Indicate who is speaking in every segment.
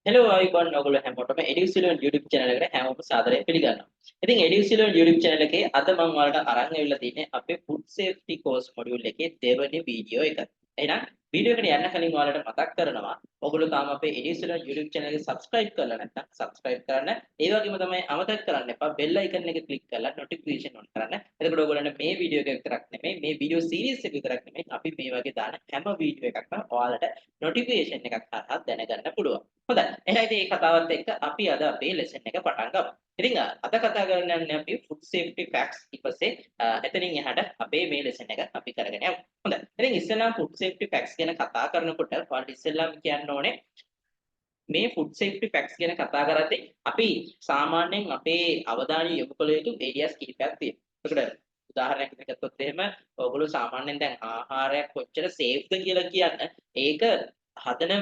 Speaker 1: Hello අයිබන් ඔයගොල්ලෝ හැමෝටම එඩියුසිලුන් YouTube channel එකට හැමෝම සාදරයෙන් පිළිගන්නවා. ඉතින් එඩියුසිලුන් YouTube channel එකේ අද මම ඔයාලට අරන් ඇවිල්ලා තියෙන්නේ අපේ food safety course module එකේ දෙවෙනි වීඩියෝ එක. එහෙනම් වීඩියෝ එකට යන්න කලින් ඔයාලට මතක් කරනවා ඔයගොල්ලෝ තාම අපේ එඩියුසිලුන් YouTube channel එක subscribe කරලා නැත්නම් subscribe කරන්න. ඒ වගේම තමයි අමතක කරන්න එපා bell icon එක click කරලා notification on කරන්න. එතකොට ඔයගොල්ලන්ට මේ වීඩියෝ එක විතරක් නෙමෙයි මේ වීඩියෝ series එක විතරක් නෙමෙයි අපි මේ වගේ දාන හැම වීඩියෝ එකක්ම ඔයාලට notification එකක් හරහා දැනගන්න පුළුවන්. හොඳයි. එහෙනම් ඉතින් මේ කතාවත් එක්ක අපි අද අපේ ලෙසන් එක පටන් ගමු. ඉතින් අද කතා කරන්න යන්නේ අපි food safety facts ඊපස්සේ එතනින් එහාට අපේ මේ ලෙසන් එක අපි කරගෙන යමු. හොඳයි. ඉතින් ඉස්සෙල්ලාම food safety facts ගැන කතා කරනකොට ඔයාලට ඉස්සෙල්ලාම කියන්න ඕනේ මේ food safety facts ගැන කතා කරද්දී අපි සාමාන්‍යයෙන් අපේ අවධානය යොමු කළ යුතු areas කිහිපයක් තියෙනවා. ඒකට උදාහරණයක් විදිහට ගත්තොත් එහෙම ඔයගොල්ලෝ සාමාන්‍යයෙන් දැන් ආහාරයක් කොච්චර සේෆ්ද කියලා කියන්න ඒක හදන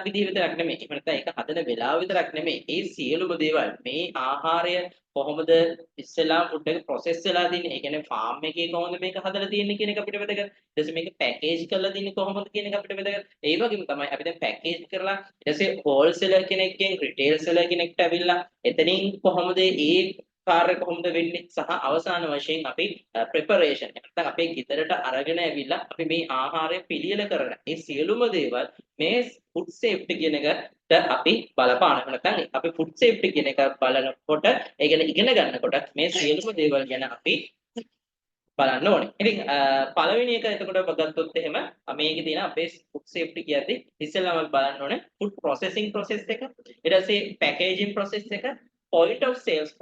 Speaker 1: විදිහ විතරක් නෙමෙයි. එහෙම නැත්නම් ඒක හදන වෙලාව විතරක් නෙමෙයි. ඒ සියලුම දේවල් මේ ආහාරය කොහොමද ඉස්සෙල්ලා ෆුඩ් එක ප්‍රොසෙස් වෙලා තියෙන්නේ. ඒ කියන්නේ ෆාම් එකේ කොහොමද මේක හදලා තියෙන්නේ කියන එක අපිට වැදගත්. ඊට පස්සේ මේක පැකේජ් කරලා තියෙන්නේ කොහොමද කියන එක අපිට වැදගත්. ඒ වගේම තමයි අපි දැන් පැකේජ් කරලා ඊට පස්සේ හෝල්සේලර් කෙනෙක්ගෙන් රිටේල් සෙලර් කෙනෙක්ට ඇවිල්ලා එතනින් කොහොමද ඒ කාර්ය කොහොමද වෙන්නේ සහ අවසාන වශයෙන් අපි ප්‍රෙපරේෂන් නැත්නම් අපේ ගෙදරට අරගෙන ඇවිල්ලා අපි මේ ආහාරය පිළියෙල කරන ඒ සියලුම දේවල් මේ ෆුඩ් සේෆ්ටි කියන එකට අපි බලපාන නැත්නම් අපි ෆුඩ් සේෆ්ටි කියන එක බලනකොට ඒ ගැන ඉගෙන ගන්නකොට මේ සියලුම දේවල් ගැන අපි බලන්න ඕනේ. ඉතින් පළවෙනි එක එතකොට ගත්තොත් එහෙම මේකේ තියෙන අපේ ෆුඩ් සේෆ්ටි කියද්දි ඉස්සෙල්ලාම අපි බලන්න ඕනේ ෆුඩ් ප්‍රොසෙසින් ප්‍රොසෙස් එක ඊට පස්සේ පැකේජින් ප්‍රොසෙස් එක point of sales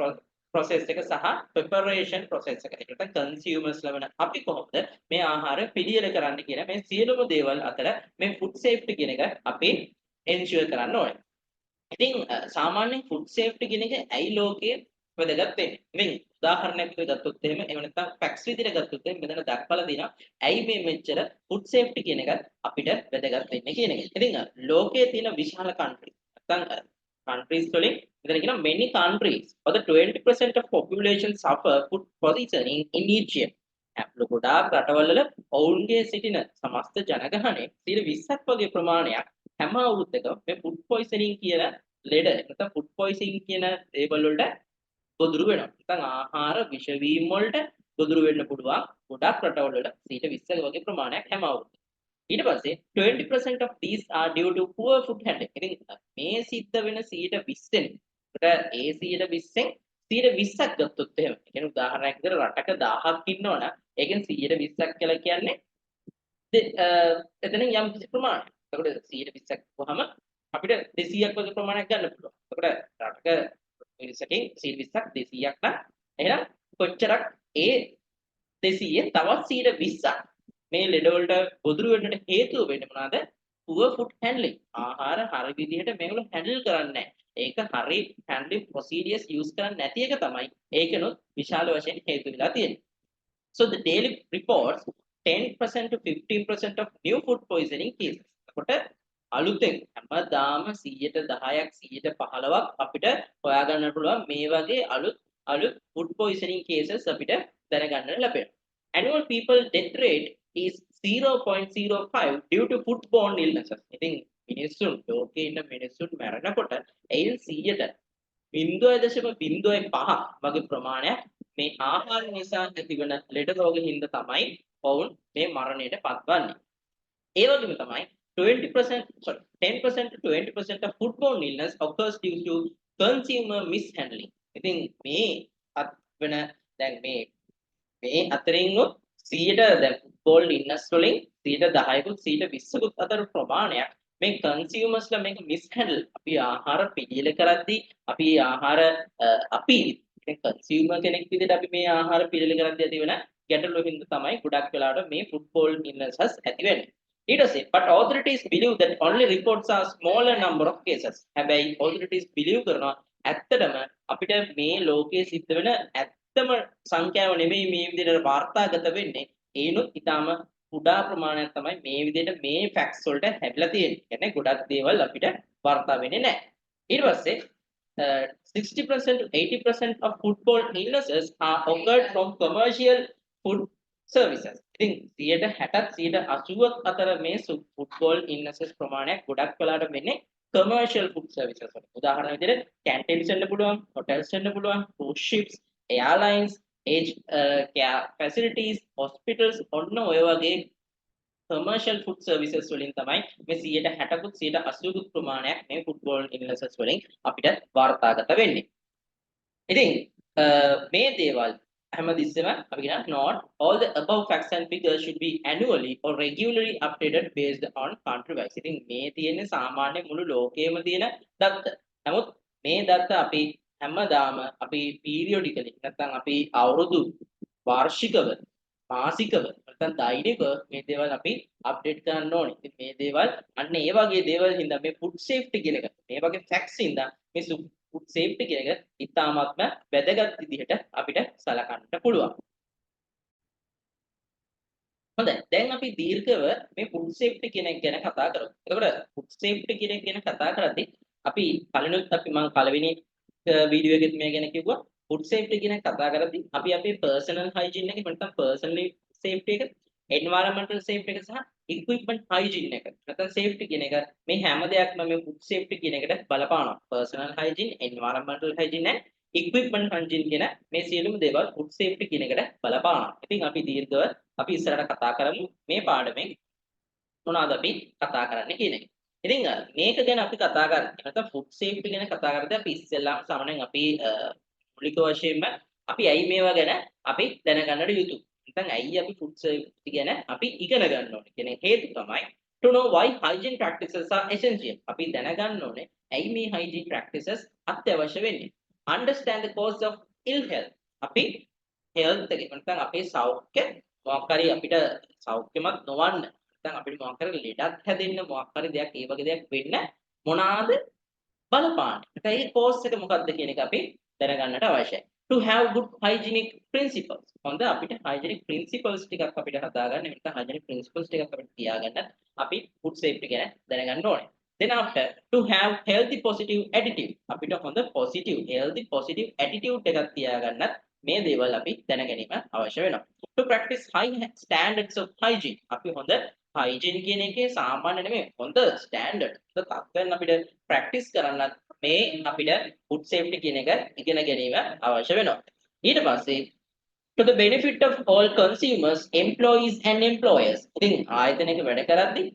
Speaker 1: process එක සහ preparation process එක. ඒකට consumers ලබන අපි කොහොමද මේ ආහාර පිළියෙල කරන්න කියන මේ සියලුම දේවල් අතර මේ food safety කියන එක අපි ensure කරන්න ඕනේ. ඉතින් සාමාන්‍යයෙන් food safety කියන එක ඇයි ලෝකයේ වැදගත් වෙන්නේ? ඉතින් උදාහරණයක් විදිහට ගත්තොත් එහෙම නැත්නම් facts විදිහට ගත්තොත් එහෙම මෙතන දක්වලා තියෙනවා ඇයි මේ මෙච්චර food safety කියන එක අපිට වැදගත් වෙන්නේ කියන එක. ඉතින් ලෝකයේ තියෙන විශාල country නැත්නම් countries වලින් මෙතන කියන many countries or the 20% of population suffer food poisoning in each year. ගොඩාක් රටවල් වල ඔවුන්ගේ සිටින සමස්ත ජනගහනයේ 20ක් වගේ ප්‍රමාණයක් හැම අවුරුද්දකම මේ food poisoning කියන ලෙඩ නැත්නම් food poisoning කියන දේවල් වලට ගොදුරු වෙනවා. නැත්නම් ආහාර විෂ වීම වලට ගොදුරු වෙන්න පුළුවන් ගොඩාක් රටවල් වල 20ක වගේ ප්‍රමාණයක් හැම අවුරුද්දකම. ඊට පස්සේ 20% of these are due to poor food handling. ඉතින් මේ සිද්ධ වෙන 120න් ඒකට ඒ 120න් 120ක් ගත්තොත් එහෙම. ඒ කියන්නේ උදාහරණයක් විදිහට රටක 1000ක් ඉන්නවනම් ඒකෙන් 120ක් කියලා කියන්නේ එතනින් යම් කිසි ප්‍රමාණයක්. එතකොට 120ක් වහම අපිට 200ක් වගේ ප්‍රමාණයක් ගන්න පුළුවන්. එතකොට රටක මිනිස්සකින් 120ක් 200ක් නම් එහෙනම් කොච්චරක් ඒ 200 තවත් 120ක් මේ ලෙඩ වලට ගොදුරු වෙන්නට හේතුව වෙන්නේ මොනවාද? poor food handling. ආහාර හරි විදිහට මේගොල්ලෝ handle කරන්නේ නැහැ. ඒක හරි handling procedures use කරන්නේ නැති එක තමයි ඒකනොත් විශාල වශයෙන් හේතු වෙලා තියෙන්නේ. So the daily reports 10% to 15% of new food poisoning cases. එතකොට අලුතෙන් හැමදාම 110ක් 115ක් අපිට හොයාගන්න පුළුවන් මේ වගේ අලුත් food poisoning cases අපිට දැනගන්න ලැබෙනවා. Annual people death rate is 0.05 due to foodborne illnesses. ඉතින් මිනිස්සුන් ලෝකේ ඉන්න මිනිස්සුන් මැරෙනකොට එයින් 100ට 0.05 වගේ ප්‍රමාණයක් මේ ආහාර නිසා ඇතිවන ලෙඩ රෝග හින්දා තමයි ඔවුන් මේ මරණයට පත්වන්නේ. ඒ වගේම තමයි 10% to 20% of foodborne illness occurs due to consumer mishandling. ඉතින් මේ වෙන දැන් මේ අතරින් 100ට දැන් foodborne illness වලින් 10%කුත් 20%කුත් අතර ප්‍රමාණයක් මේ කන්සියුමර්ස්ලා මේක මිස්හැන්ඩල් අපි ආහාර පිළියෙල කරද්දී අපි ආහාර අපි කන්සියුමර් කෙනෙක් විදිහට අපි මේ ආහාර පිළියෙල කරද්දී ඇති වෙන ගැටලුව හින්දා තමයි ගොඩක් වෙලාවට මේ foodborne illnesses ඇති වෙන්නේ. ඊට පස්සේ but authorities believe that only reports are smaller number of cases. හැබැයි authorities believe කරනවා ඇත්තටම අපිට මේ ලෝකයේ සිද්ධ වෙන ඇත්තම සංඛ්‍යාව නෙමෙයි මේ විදිහට වාර්තාගත වෙන්නේ. ඒනොත් ඊටාම කුඩා ප්‍රමාණයක් තමයි මේ විදිහට මේ ෆැක්ට්ස් වලට හැදිලා තියෙන්නේ. කියන්නේ ගොඩක් දේවල් අපිට වාර්තා වෙන්නේ නැහැ. ඊට පස්සේ 60% to 80% of foodborne illnesses are occurred from commercial food services. ඉතින් 60ට 60ක් 80ක් අතර මේ foodborne illnesses ප්‍රමාණයක් ගොඩක් වෙලාට වෙන්නේ commercial food services වලින්. උදාහරණ විදිහට canteens වෙන්න පුළුවන්, hotels වෙන්න පුළුවන්, cruise ships, airlines, aged care facilities, hospitals ඔන්න ඔය වගේ commercial food services වලින් තමයි මේ 60කුත් 80කුත් ප්‍රමාණයක් මේ football illnesses වලින් අපිට වාර්තාගත වෙන්නේ. ඉතින් මේ දේවල් හැමතිස්සෙම අපි කියන not all the above facts and figures should be annually or regularly updated based on country wise. ඉතින් මේ තියෙන්නේ සාමාන්‍ය මුළු ලෝකයේම තියෙන දත්ත. නමුත් මේ දත්ත අපි හැමදාම අපි periodically නැත්නම් අපි අවුරුදු වාර්ෂිකව මාසිකව නැත්නම් දෛනිකව මේ දේවල් අපි අප්ඩේට් කරන්න ඕනේ. ඉතින් මේ දේවල් අන්න ඒ වගේ දේවල් හින්දා මේ food safety කියන එක මේ වගේ facts හින්දා මේ food safety කියන එක ඉතාමත්ම වැදගත් විදිහට අපිට සලකන්න පුළුවන්. හොඳයි. දැන් අපි දීර්ඝව මේ food safety කියන එක ගැන කතා කරමු. එතකොට food safety කියන එක ගැන කතා කරද්දී අපි මම පළවෙනි වීඩියෝ එකෙත් මේ ගැන කිව්වා. food safety කියන එක කතා කරද්දී අපි අපේ personal hygiene එක නැත්නම් personally safety එක, environmental safety එක සහ equipment hygiene එක නැත්නම් safety කියන එක මේ හැම දෙයක්ම මේ food safety කියන එකට බලපානවා. personal hygiene, environmental hygiene and equipment hygiene කියන මේ සියලුම දේවල් food safety කියන එකට බලපානවා. ඉතින් අපි දීර්ඝව අපි ඉස්සරහට කතා කරමු මේ පාඩමෙන් මොනවද අපි කතා කරන්න කියන එක. ඉතින් මේක ගැන අපි කතා කරන්නේ නැත්නම් food safety ගැන කතා කරද්දී අපි ඉස්සෙල්ලාම සාමාන්‍යයෙන් අපි මූලික වශයෙන්ම අපි ඇයි මේවා ගැන අපි දැනගන්නට යුතුයි. නැත්නම් ඇයි අපි food safety ගැන අපි ඉගෙන ගන්න ඕනේ කියන හේතු තමයි to know why hygiene practices are essential. අපි දැනගන්න ඕනේ ඇයි මේ hygiene practices අත්‍යවශ්‍ය වෙන්නේ. Understand the cause of ill health. අපි health එක නැත්නම් අපේ සෞඛ්‍ය මොකක් හරි අපිට සෞඛ්‍යමත් නොවන්න නැත්නම් අපිට මොකක් හරි ලෙඩක් හැදෙන්න මොකක් හරි දෙයක් ඒ වගේ දෙයක් වෙන්න මොනවාද බලපාන්නේ. නැත්නම් ඒ cause එක මොකක්ද කියන එක අපි දැනගන්නට අවශ්‍යයි. To have good hygienic principles. හොඳ අපිට hygienic principles ටිකක් අපිට හදාගන්න නැත්නම් hygienic principles ටිකක් අපිට තියාගන්න අපි food safety ගැන දැනගන්න ඕනේ. Then after to have healthy positive attitude. අපිට හොඳ positive healthy positive attitude එකක් තියාගන්නත් මේ දේවල් අපි දැන ගැනීම අවශ්‍ය වෙනවා. To practice high standards of hygiene. අපි හොඳ hygiene කියන එකේ සාමාන්‍ය නෙමෙයි හොඳ standard තත්ත්වයන් අපිට practice කරන්න මේ අපිට food safety කියන එක ඉගෙන ගැනීම අවශ්‍ය වෙනවා. ඊට පස්සේ to the benefit of all consumers, employees and employers. ඉතින් ආයතනයක වැඩ කරද්දී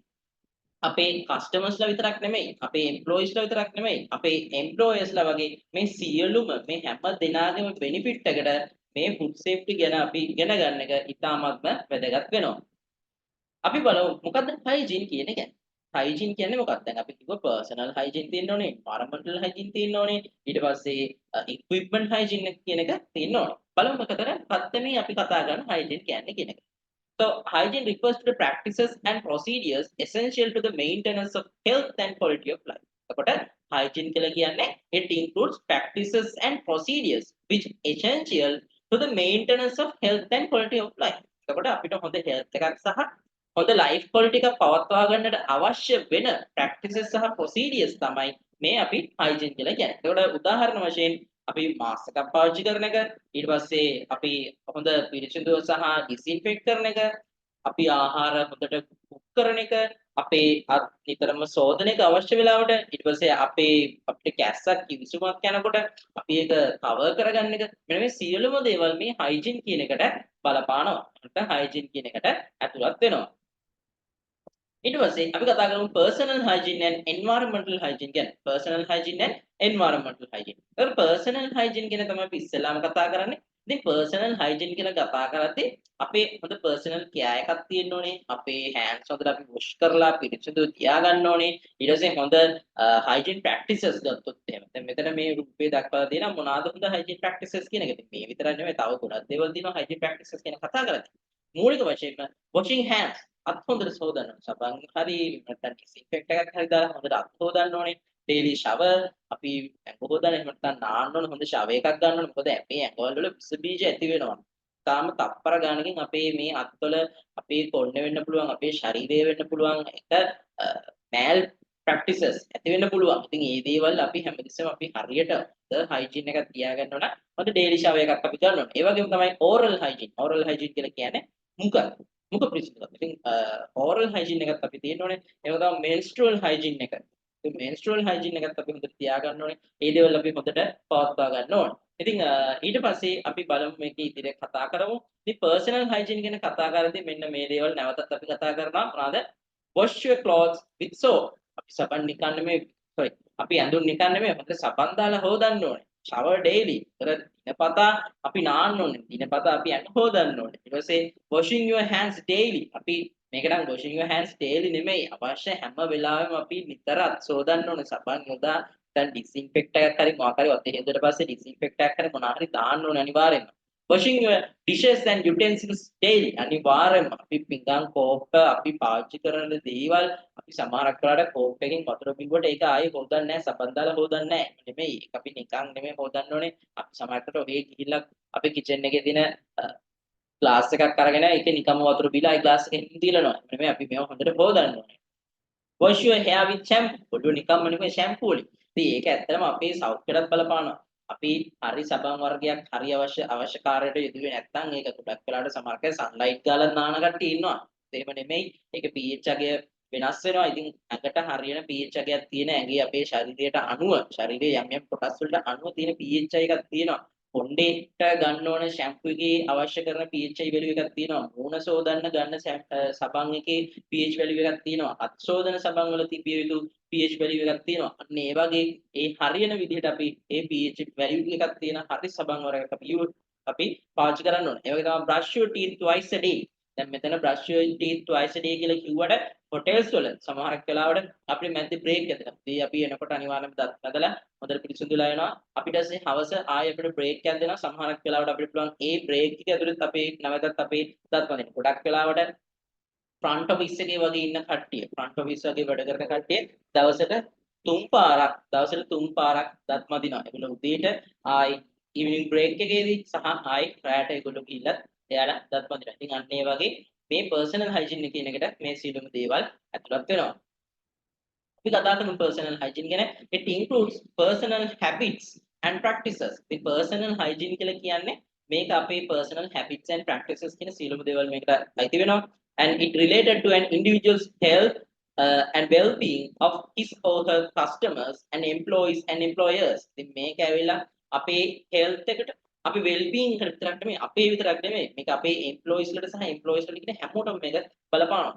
Speaker 1: අපේ කස්ටමර්ස්ලා විතරක් නෙමෙයි අපේ එම්ප්ලොයිස්ලා විතරක් නෙමෙයි අපේ එම්ප්ලොයර්ස්ලා වගේ මේ සියලුම මේ හැම දෙනාගේම බෙනිෆිට් එකට මේ ෆුඩ් සේෆ්ටි ගැන අපි ඉගෙන ගන්න එක ඉතාමත්ම වැදගත් වෙනවා. අපි බලමු මොකද්ද හයිජීන් කියන එක. හයිජීන් කියන්නේ මොකක්ද? දැන් අපි කිව්වා පර්සනල් හයිජීන් තියෙන්න ඕනේ, එන්වයරන්මන්ටල් හයිජීන් තියෙන්න ඕනේ, ඊට පස්සේ ඉක්විප්මන්ට් හයිජීන් කියන එක තියෙන්න ඕනේ. බලමු මොකටද මේ අපි කතා කරන හයිජීන් කියන්නේ කියන එක. So, hygiene refers to the practices and procedures essential to the maintenance of health and quality of life. එතකොට hygiene කියලා කියන්නේ it includes practices and procedures which essential to the maintenance of health and quality of life. එතකොට අපිට හොඳ health එකක් සහ හොඳ life quality එකක් පවත්වා ගන්නට අවශ්‍ය වෙන practices සහ procedures තමයි මේ අපි hygiene කියලා කියන්නේ. එතකොට උදාහරණ වශයෙන් අපි මාස්ක් එකක් පාවිච්චි කරන එක ඊට පස්සේ අපි හොඳ පිරිසිදුව සහ ඩිස්ඉන්ෆෙක්ට් කරන එක අපි ආහාර හොඳට කුක් කරන එක අපේ අත් නිතරම සෝදන එක අවශ්‍ය වෙලාවට ඊට පස්සේ අපිට කැස්සක් කිවිසුමක් යනකොට අපි ඒක කවර් කරගන්න එක මෙන්න මේ සියලුම දේවල් මේ හයිජීන් කියන එකට බලපානවා නැත්නම් හයිජීන් කියන එකට ඇතුළත් වෙනවා. ඊට පස්සේ අපි කතා කරමු personal hygiene and environmental hygiene ගැන. personal hygiene and environmental hygiene. ඒක personal hygiene ගැන තමයි අපි ඉස්සෙල්ලාම කතා කරන්නේ. ඉතින් personal hygiene කියලා කතා කරද්දී අපේ හොඳ personal care එකක් තියෙන්න ඕනේ. අපේ hands හොඳට අපි wash කරලා පිරිසිදු තියාගන්න ඕනේ. ඊට පස්සේ හොඳ hygiene practices ගත්තොත් එහෙම. දැන් මෙතන මේ රූපේ දක්වලා තියෙනවා මොනවාද හොඳ hygiene practices කියන එක. ඉතින් මේ විතරක් නෙමෙයි තව ගොඩක් දේවල් තියෙනවා hygiene practices ගැන කතා කරද්දී. මූලික වශයෙන්ම washing hands අත් හොඳට සෝදන්න. සබන් හරි නැත්නම් ඩිස්ඉන්ෆෙක්ට් එකක් හරි දාලා හොඳට අත් හොදන්න ඕනේ. ඩේලි ෂවර් අපි ඇඟ හොදන්න එහෙම නැත්නම් නාන්න ඕනේ. හොඳ ෂවර් එකක් ගන්න ඕනේ. මොකද අපේ ඇඟවල වල විස බීජ ඇති වෙනවා. තාම තප්පර ගානකින් අපේ මේ අත්වල අපේ කොණ්ඩේ වෙන්න පුළුවන්, අපේ ශරීරයේ වෙන්න පුළුවන් එක මෑල් ප්‍රැක්ටිසස් ඇති වෙන්න පුළුවන්. ඉතින් මේ දේවල් අපි හැමතිස්සෙම අපි හරියට හයිජීන් එකක් තියාගන්න ඕන. හොඳ ඩේලි ෂවර් එකක් අපි ගන්න ඕනේ. ඒ වගේම තමයි ඕරල් හයිජීන්. ඕරල් හයිජීන් කියලා කියන්නේ මුඛ පිරිසිදුකම. ඉතින් ඕරල් හයිජීන් එකත් අපි තියෙන්න ඕනේ. ඒ වගේම මෙන්ස්ට්රුවල් හයිජීන් එක. ඉතින් menstrual hygiene එකත් අපි හොඳට තියාගන්න ඕනේ. ඒ දේවල් අපි හොඳට පවත්වා ගන්න ඕනේ. ඉතින් ඊට පස්සේ අපි බලමු මේකේ ඉදිරියට කතා කරමු. ඉතින් personal hygiene ගැන කතා කරද්දී මෙන්න මේ දේවල් නැවතත් අපි කතා කරනවා. මොනවාද? Wash your clothes with soap. අපි සබන් නිකන් නෙමෙයි sorry. අපි ඇඳුම් නිකන් නෙමෙයි හොඳට සබන් දාලා හොදන්න ඕනේ. shower daily. දිනපතා අපි නාන්න ඕනේ. දිනපතා අපි ඇඟ හොදන්න ඕනේ. ඊට පස්සේ washing your hands daily. අපි මේක නම් washing your hands daily නෙමෙයි. අවශ්‍ය හැම වෙලාවෙම අපි නිතර අත් සෝදන්න ඕනේ. සබන් යොදා දැන් disinfect එකක් හරි මොකක් හරි ඔතේ හෙදුවට පස්සේ disinfect එකක් හරි මොනවා හරි දාන්න ඕනේ අනිවාර්යෙන්ම. washing your dishes and utensils daily. අනිවාර්යෙන්ම අපි පිඟන් කෝප්ප අපි පාවිච්චි කරන දේවල් අපි සමහරක් වෙලාවට කෝප් එකකින් වතුර බිව්වට ඒක ආයේ හොදන්නේ නැහැ සබන් දාලා හොදන්නේ නැහැ. නෙමෙයි. ඒක අපි නිකන් නෙමෙයි හොදන්න ඕනේ. අපි සමහරකට ඔහේ ගිහිල්ලා අපි කිචන් එකේ තියෙන ග්ලාස් එකක් අරගෙන ඒකේ නිකම්ම වතුර බීලා ඒ ග්ලාස් එකෙන් දීලනවා. නෙමෙයි අපි මේව හොඳට හොදන්න ඕනේ. wash your hair with shampoo. ඔළුව නිකම්ම නෙමෙයි shampoo වලින්. ඉතින් ඒක ඇත්තටම අපේ සෞඛ්‍යයටත් බලපානවා. අපි හරි සබන් වර්ගයක් හරි අවශ්‍ය කාර්යයට යෙදුවේ නැත්නම් ඒක ගොඩක් වෙලාවට සමහරක සන්ලයිට් ගාලා නාන කට්ටිය ඉන්නවා. එහෙම නෙමෙයි. ඒක pH අගය වෙනස් වෙනවා. ඉතින් ඇඟට හරියන pH අගයක් තියෙන ඇඟේ අපේ ශරීරයට අණුව ශරීරයේ යම් යම් කොටස් වලට අණුව තියෙන pH එකක් තියෙනවා. කොණ්ඩේට ගන්න ඕන ෂැම්පු එකේ අවශ්‍ය කරන pH value එකක් තියෙනවා. මූණ සෝදන්න ගන්න සබන් එකේ pH value එකක් තියෙනවා. අත් සෝදන සබන් වල තිබිය යුතු pH value එකක් තියෙනවා. අන්න ඒ වගේ ඒ හරියන විදිහට අපි ඒ pH value එකක් තියෙන හරි සබන් වර්ගයක් අපි පාවිච්චි කරන්න ඕනේ. ඒ වගේ තමයි brush your teeth twice a day. දැන් මෙතන brush your teeth twice a day කියලා කිව්වට හොටෙල්ස් වල සමහරක් වෙලාවට අපේ මැද්දේ බ්‍රේක් එකක් දෙනවා. ඉතින් අපි එනකොට අනිවාර්යයෙන්ම දත් නැදලා හොඳට පිරිසිදුලා එනවා. අපිට ඇස්සේ හවස ආයෙ අපිට බ්‍රේක් එකක් දෙනවා. සමහරක් වෙලාවට අපිට පුළුවන් ඒ බ්‍රේක් එක ඇතුළත අපේ නැවතත් අපේ දත් වදින්න. ගොඩක් වෙලාවට ෆ්‍රන්ට් ඔෆිස් එකේ වගේ ඉන්න කට්ටිය ෆ්‍රන්ට් ඔෆිස් වගේ වැඩ කරන කට්ටිය දවසට 3 පාරක් දත් මදිනවා. ඒගොල්ලෝ උදේට ආයි ඉවිනිං බ්‍රේක් එකේදී සහ ආයි රැට ඒගොල්ලෝ ගිහිල්ලා එයාලා දත් මදිනවා. ඉතින් අන්න ඒ වගේ මේ පර්සනල් හයිජීන් කියන එකට මේ සියලුම දේවල් ඇතුළත් වෙනවා. අපි කතා කරමු personal hygiene ගැන. It includes personal habits and practices. මේ personal hygiene කියලා කියන්නේ මේක අපේ personal habits and practices කියන සියලුම දේවල් මේකට අයිති වෙනවා. And it related to an individual's health and well-being of his or her customers and employees and employers. ඉතින් මේක ඇවිල්ලා අපේ health එකට අපි well-being එකට විතරක් නෙමෙයි අපේ විතරක් නෙමෙයි මේක අපේ employees වලට සහ employees වලට කියන හැමෝටම මේක බලපානවා.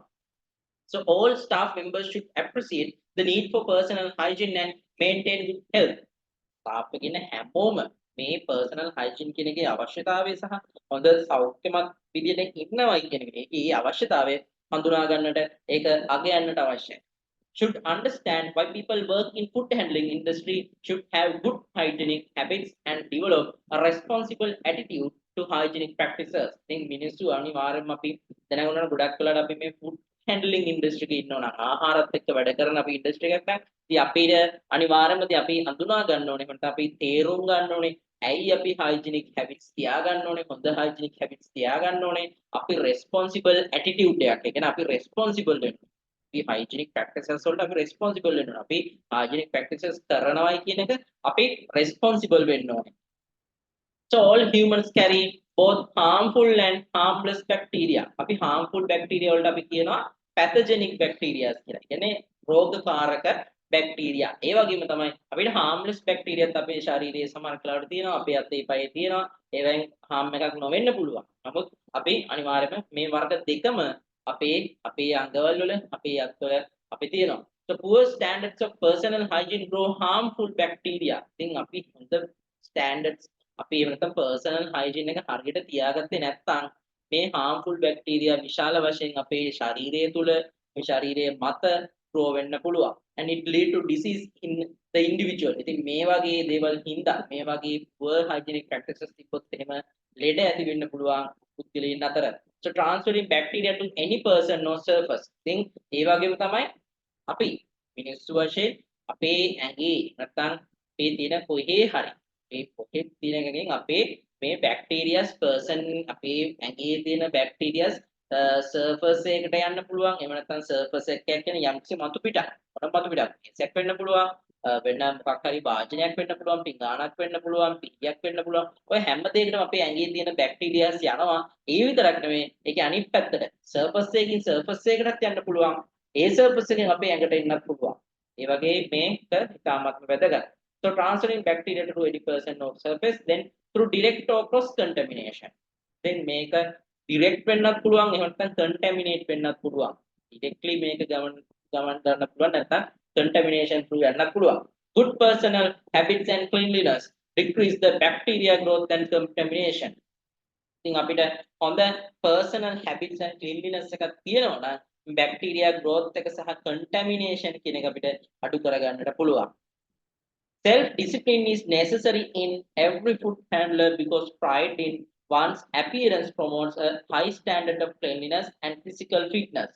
Speaker 1: So all staff members should appreciate the need for personal hygiene and maintain good health. Staff එකේ ඉන්න හැමෝම මේ personal hygiene කියන එකේ අවශ්‍යතාවය සහ හොඳ සෞඛ්‍යමත් විදියට ඉන්නවයි කියන එක. ඒකේ අවශ්‍යතාවය හඳුනා ගන්නට ඒක අගයන්නට අවශ්‍යයි. Should understand why people work in food handling industry should have good hygienic habits and develop a responsible attitude to hygienic practices. ඉතින් මිනිස්සු අනිවාර්යයෙන්ම අපි දැනගන්න ගොඩක් වෙලාවට අපි මේ food handling industry එකේ ඉන්නවා නම් ආහාරත් එක්ක වැඩ කරන අපි industry එකක් නම් ඉතින් අපිට අනිවාර්යයෙන්ම අපි හඳුනා ගන්න ඕනේ මට අපි තේරුම් ගන්න ඕනේ ඇයි අපි hygienic habits තියා ගන්න ඕනේ හොඳ hygienic habits තියා ගන්න ඕනේ අපි responsible attitude එකක් ඒ කියන්නේ අපි responsible වෙන්න අපි hygienic practices වලට අපි responsible වෙන්න ඕනේ අපි hygienic practices කරනවායි කියන එක අපි responsible වෙන්න ඕනේ. So all humans carry both harmful and harmless bacteria. අපි harmful bacteria වලට අපි කියනවා pathogenic bacteria කියලා. කියන්නේ රෝගකාරක බැක්ටීරියා. ඒ වගේම තමයි අපිට harmless bacteria අපේ ශරීරයේ සමහර කාලවල තියෙනවා. අපේ අතේ පයේ තියෙනවා. ඒවෙන් harm එකක් නොවෙන්න පුළුවන්. නමුත් අපි අනිවාර්යයෙන්ම මේ වර්ග දෙකම අපේ අංගවල වල අපේ අත්වල අපි තියෙනවා. So poor standards of personal hygiene grow harmful bacteria. ඉතින් අපි හොඳ standards අපි එහෙම නැත්නම් personal hygiene එක හරියට තියාගත්තේ නැත්නම් මේ harmful bacteria විශාල වශයෙන් අපේ ශරීරය තුල මේ ශරීරයේ මත grow වෙන්න පුළුවන් and it lead to disease in the individual. ඉතින් මේ වගේ දේවල් හින්දා මේ වගේ poor hygienic practices තිබ්බොත් එහෙම ලෙඩ ඇති වෙන්න පුළුවන් පුද්ගලයන් අතර. So transferring bacteria to any person or surface. ඉතින් ඒ වගේම තමයි අපි මිනිස්සු වශයෙන් අපේ ඇඟේ නැත්නම් මේ තියෙන කොහේ හරි මේ පොකෙට් තියෙන එකකින් අපේ මේ බැක්ටීරියාස් පර්සන් අපේ ඇඟේ තියෙන බැක්ටීරියාස් සර්ෆස් එකකට යන්න පුළුවන් එහෙම නැත්නම් සර්ෆස් එකක් කියන්නේ යම්කිසි මතු පිටක් මොන මතු පිටක් එක්සෙක් වෙන්න පුළුවන් වෙන මොකක් හරි වාජනයක් වෙන්න පුළුවන් පිඟානක් වෙන්න පුළුවන් පිටියක් වෙන්න පුළුවන් ඔය හැම දෙයකටම අපේ ඇඟේ තියෙන බැක්ටීරියාස් යනවා ඒ විතරක් නෙමෙයි ඒකේ අනිත් පැත්තට සර්ෆස් එකකින් සර්ෆස් එකකටත් යන්න පුළුවන් ඒ සර්ෆස් එකෙන් අපේ ඇඟට එන්නත් පුළුවන් ඒ වගේ මේක ඉතාමත්ම වැදගත්. So transferring bacteria to 80% of surface then through direct or cross contamination. Then මේක direct වෙන්නත් පුළුවන් එහෙම නැත්නම් contaminate වෙන්නත් පුළුවන්. Directly මේක ගමන් කරන්න පුළුවන් නැත්නම් contamination through යන්නත් පුළුවන්. Good personal habits and cleanliness decrease the bacteria growth and contamination. ඉතින් අපිට හොඳ personal habits and cleanliness එකක් තියෙනවා නම් bacteria growth එක සහ contamination කියන එක අපිට අඩු කරගන්නට පුළුවන්. Self discipline is necessary in every food handler because pride in one's appearance promotes a high standard of cleanliness and physical fitness.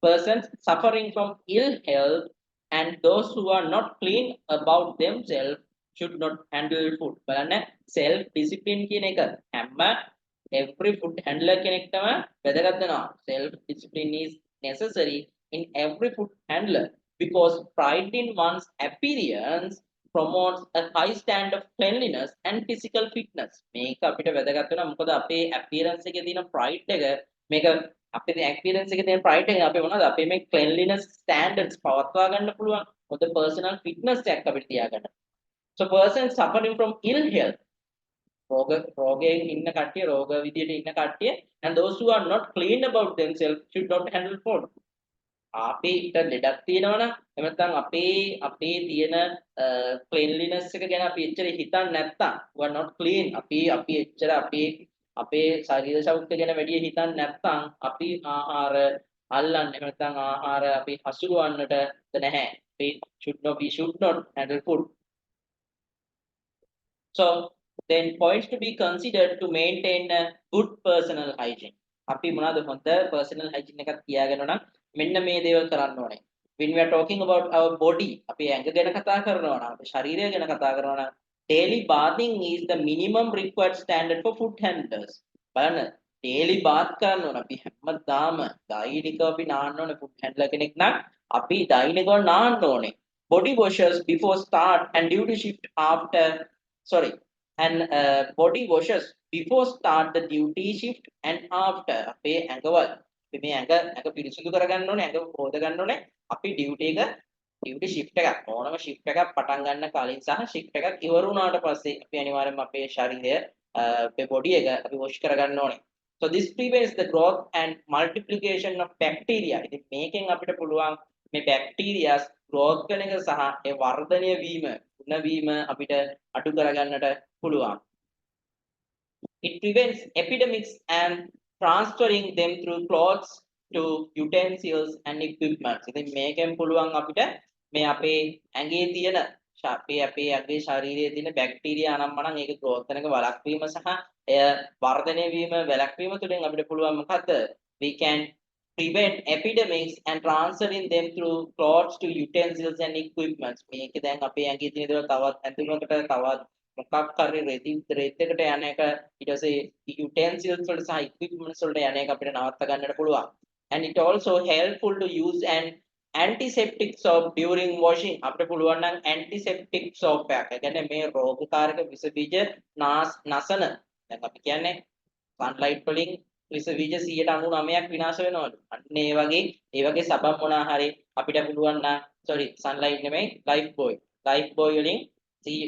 Speaker 1: Persons suffering from ill health and those who are not clean about themselves should not handle food. බලන්න self discipline කියන එක හැම every food handler කෙනෙක්ටම වැදගත් වෙනවා. Self discipline is necessary in every food handler because pride in one's appearance promotes a high standard of cleanliness and physical fitness. මේක අපිට වැදගත් වෙනවා මොකද අපේ appearance එකේ තියෙන pride එක මේක අපේ appearance එකේ තියෙන pride එක අපේ මොනවද අපේ මේ cleanliness standards පවත්වා ගන්න පුළුවන්. මොකද personal fitness එකක් අපිට තියාගන්න. So person suffering from ill health රෝගයෙන් ඉන්න කට්ටිය රෝග විදියට ඉන්න කට්ටිය and those who are not clean about themselves should not handle food. අපේට ලෙඩක් තියෙනවනම් එහෙම නැත්නම් අපේ තියෙන cleanliness එක ගැන අපි එච්චර හිතන්නේ නැත්නම් we are not clean අපි එච්චර අපේ ශරීර සෞඛ්‍ය ගැන වැඩි හිතන්නේ නැත්නම් අපි ආහාර අල්ලන්නේ එහෙම නැත්නම් ආහාර අපි හසුරවන්නට නැහැ. We should not handle food. So then points to be considered to maintain a good personal hygiene. අපි මොනවාද හොඳ personal hygiene එකක් තියාගන්න නම් මෙන්න මේ දේවල් කරන්න ඕනේ. When we are talking about our body අපි ඇඟ ගැන කතා කරනවා නම් අපි ශරීරය ගැන කතා කරනවා නම් daily bathing is the minimum required standard for food handlers. බලන්න daily bath කරන්න ඕන අපි හැමදාම දෛනිකව අපි නාන්න ඕනේ food handler කෙනෙක් නම් අපි දෛනිකව නාන්න ඕනේ. Body washes before start and duty shift after and body washes before start the duty shift and after අපේ ඇඟවල් අපි මේ ඇඟ පිරිසිදු කරගන්න ඕනේ ඇඟ හොද ගන්න ඕනේ අපි duty shift එකක් ඕනම shift එකක් පටන් ගන්න කලින් සහ shift එකක් ඉවර වුණාට පස්සේ අපි අනිවාර්යයෙන්ම අපේ ශරීරය අපේ body එක අපි wash කරගන්න ඕනේ. So this prevents the growth and multiplication of bacteria. ඉතින් මේකෙන් අපිට පුළුවන් මේ bacteria growth කරන එක සහ ඒ වර්ධනය වීම ගුණවීම අපිට අඩු කරගන්නට පුළුවන්. It prevents epidemics and transferring them through clothes to utensils and equipment. ඉතින් මේකෙන් පුළුවන් අපිට මේ අපේ ඇඟේ තියෙන අපේ ඇඟේ ශරීරයේ තියෙන බැක්ටීරියා අනම්මනම් ඒක growth වෙන එක වළක්වීම සහ එය වර්ධනය වීම වැළැක්වීම තුළින් අපිට පුළුවන් මොකද්ද? We can prevent epidemics and transferring them through clothes to utensils and equipments. මේක දැන් අපේ ඇඟේ තියෙන දේවල් තවත් ඇතුළකට තවත් මොකක් හරි රෙත් එකට යන එක ඊට පස්සේ utensils වලට සහ equipments වලට යන එක අපිට නවත්ත ගන්නට පුළුවන්. And it also helpful to use an antiseptic soap during washing. අපිට පුළුවන් නම් antiseptic soap එකක්. ඒ කියන්නේ මේ රෝගකාරක විස බීජ නසන දැන් අපි කියන්නේ sunlight වලින් විස බීජ 99%ක් විනාශ වෙනවලු. අන්න ඒ වගේ සබන් මොනවා හරි අපිට පුළුවන් නම් sunlight නෙමෙයි life boy වලින්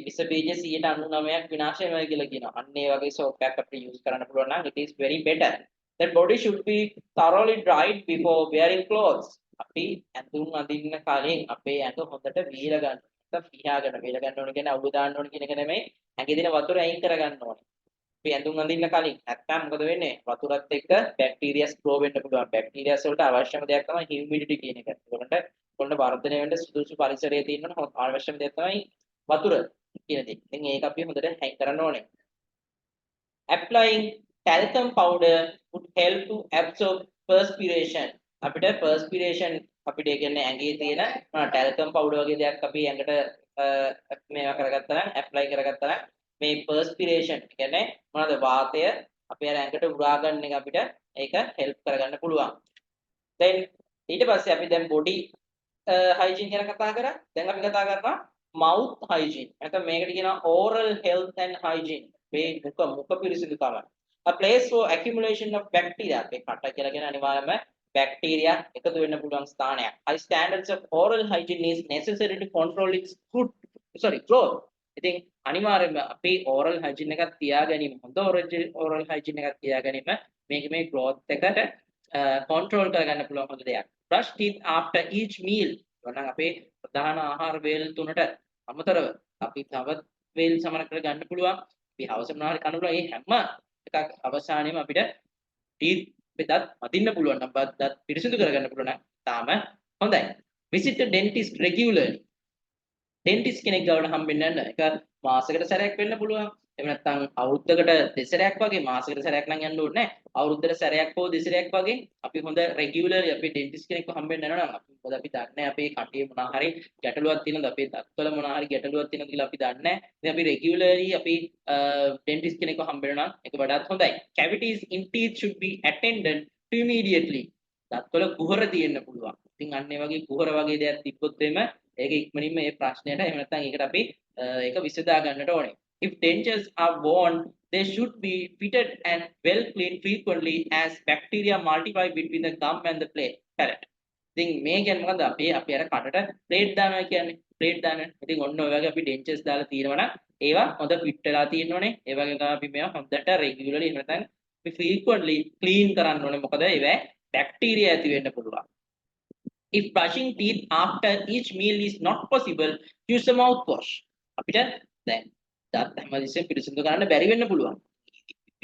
Speaker 1: විස බීජ 99%ක් විනාශ වෙනවා කියලා කියනවා. අන්න ඒ වගේ soap එකක් අපිට use කරන්න පුළුවන් නම් it is very better. The body should be thoroughly dried before wearing clothes. අපි ඇඳුම් අඳින්න කලින් අපේ ඇඟ හොඳට වීල ගන්න. නැත්නම් වීල ගන්න ඕන කියන්නේ අවුල දාන්න ඕන කියන එක නෙමෙයි. ඇඟේ තියෙන වතුර අයින් කර ගන්න ඕනේ. අපි ඇඳුම් අඳින්න කලින් නැත්නම් මොකද වෙන්නේ? වතුරත් එක්ක බැක්ටීරියාස් grow වෙන්න පුළුවන්. බැක්ටීරියාස් වලට අවශ්‍යම දෙයක් තමයි humidity කියන එක. ඒකට කොන්න වර්ධනය වෙන්න සුදුසු පරිසරයේ තියෙන්න අවශ්‍යම දෙයක් තමයි වතුර කියන දේ. ඉතින් ඒක අපි හොඳට හැයි කරන්න ඕනේ. Applying talcum powder would help to absorb perspiration. අපිට perspiration අපිට ඒ කියන්නේ ඇඟේ තියෙන talcum powder වගේ දෙයක් අපි ඇඟට මේවා කරගත්තා නම් apply කරගත්තා නම් මේ perspiration කියන්නේ මොනවද වාතය අපේ ඇඟට උරා ගන්න එක අපිට ඒක help කරගන්න පුළුවන්. then ඊට පස්සේ අපි දැන් body hygiene ගැන කතා කරා. දැන් අපි කතා කරනවා mouth hygiene. නැත්නම් මේකට කියනවා oral health and hygiene. මේ මුඛ පිරිසිදුකම. A place for accumulation of bacteria. අපේ කට කියලා කියන අනිවාර්යයෙන්ම bacteria එකතු වෙන්න පුළුවන් ස්ථානයක්. High standards of oral hygiene is necessary to control its growth. ඉතින් අනිවාර්යයෙන්ම අපේ oral hygiene එකක් තියා ගැනීම හොඳ oral hygiene එකක් තියා ගැනීම මේක මේ growth එකට control කරගන්න පුළුවන් හොඳ දෙයක්. Brush teeth after each meal. ඔන්න අපේ ප්‍රධාන ආහාර වේල් තුනට අමතරව අපි තවත් වේල් සමනකට ගන්න පුළුවන්. අපි හවස මොනවා හරි කන්න පුළුවන්. මේ හැම එකක් අවසානයේම අපිට teeth අපේ දත් මදින්න පුළුවන් නම් දත් පිරිසිදු කරගන්න පුළුවන් නම් තාම හොඳයි. Visit the dentist regularly. dentist කෙනෙක් ගාවට හම්බෙන්න යන්න. ඒක මාසෙකට සැරයක් වෙන්න පුළුවන්. එහෙම නැත්නම් අවුරුද්දකට දෙසරයක් වගේ මාසෙකට සැරයක් නම් යන්න ඕනේ නැහැ. අවුරුද්දට සැරයක් හෝ දෙසරයක් වගේ අපි හොඳ රෙගියුලර්ලි අපි ඩෙන්ටිස්ට් කෙනෙක්ව හම්බෙන්න යනවා නම් මොකද අපි දන්නේ අපේ කටේ මොනවා හරි ගැටලුවක් තියෙනවද අපේ දත්වල මොනවා හරි ගැටලුවක් තියෙනවද කියලා අපි දන්නේ නැහැ. ඉතින් අපි රෙගියුලර්ලි අපි ඩෙන්ටිස්ට් කෙනෙක්ව හම්බෙන්න නම් ඒක වඩාත් හොඳයි. Cavities in teeth should be attended to immediately. දත්වල කුහර තියෙන්න පුළුවන්. ඉතින් අන්න ඒ වගේ කුහර වගේ දෙයක් තිබ්බොත් එimhe ඒක ඉක්මනින්ම මේ ප්‍රශ්නයට එහෙම නැත්නම් ඒකට අපි ඒක විසඳා ගන්නට ඕනේ. If dentures are worn, they should be fitted and well cleaned frequently as bacteria multiply between the gum and the palate. ඉතින් මේ කියන්නේ මොකද්ද? අපි අර කටට ප්ලේට් දානවා කියන්නේ. ප්ලේට් දානවා. ඉතින් ඔන්න ඔය වගේ අපි dentures දාලා තියෙනවා නම් ඒවා හොඳ ෆිට වෙලා තියෙන්න ඕනේ. ඒ වගේම තමයි අපි මේවා හොඳට regularly එහෙම නැත්නම් අපි frequently clean කරන්න ඕනේ. මොකද ඒවා bacteria ඇති වෙන්න පුළුවන්. If brushing teeth after each meal is not possible, use a mouthwash. අපිට දැන් දත් හැමදෙස්සෙම පිරිසිදු කරන්න බැරි වෙන්න පුළුවන්.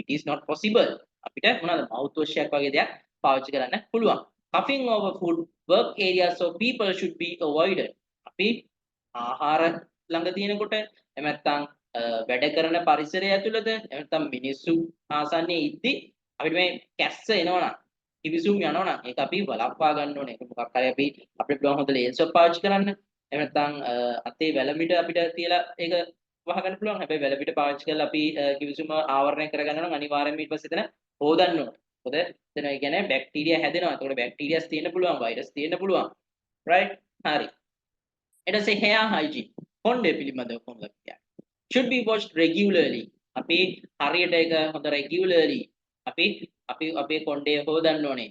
Speaker 1: It is not possible. අපිට මොනවාද mouthwash එකක් වගේ දෙයක් පාවිච්චි කරන්න පුළුවන්. Coughing over food, work areas so people should be avoided. අපි ආහාර ළඟ තියෙනකොට එහෙම නැත්නම් වැඩ කරන පරිසරය ඇතුළත එහෙම නැත්නම් මිනිස්සු ආසන්නයේ ඉද්දි අපිට මේ කැස්ස එනවනම් කිවිසුම් යනවනම් ඒක අපි වළක්වා ගන්න ඕනේ. ඒක මොකක් හරි අපි අපිට පුළුවන් හොඳ ලේන්ස් එක පාවිච්චි කරන්න. එහෙම නැත්නම් අතේ වැලමිට අපිට තියලා ඒක වහගන්න පුළුවන්. හැබැයි වැලමිට පාවිච්චි කරලා අපි කිවිසුම ආවරණය කරගන්න නම් අනිවාර්යයෙන්ම ඊට පස්සේ එතන හොදන්න ඕනේ. මොකද එතන ඒ කියන්නේ බැක්ටීරියා හැදෙනවා. ඒකට බැක්ටීරියාස් තියෙන්න පුළුවන්, වෛරස් තියෙන්න පුළුවන්. right? හරි. ඊට පස්සේ hair hygiene. කොණ්ඩේ පිළිබඳව කොහොමද කියන්නේ? should be washed regularly. අපි හරියට ඒක හොඳ regularly අපි අපේ කොණ්ඩේ හොදන්න ඕනේ.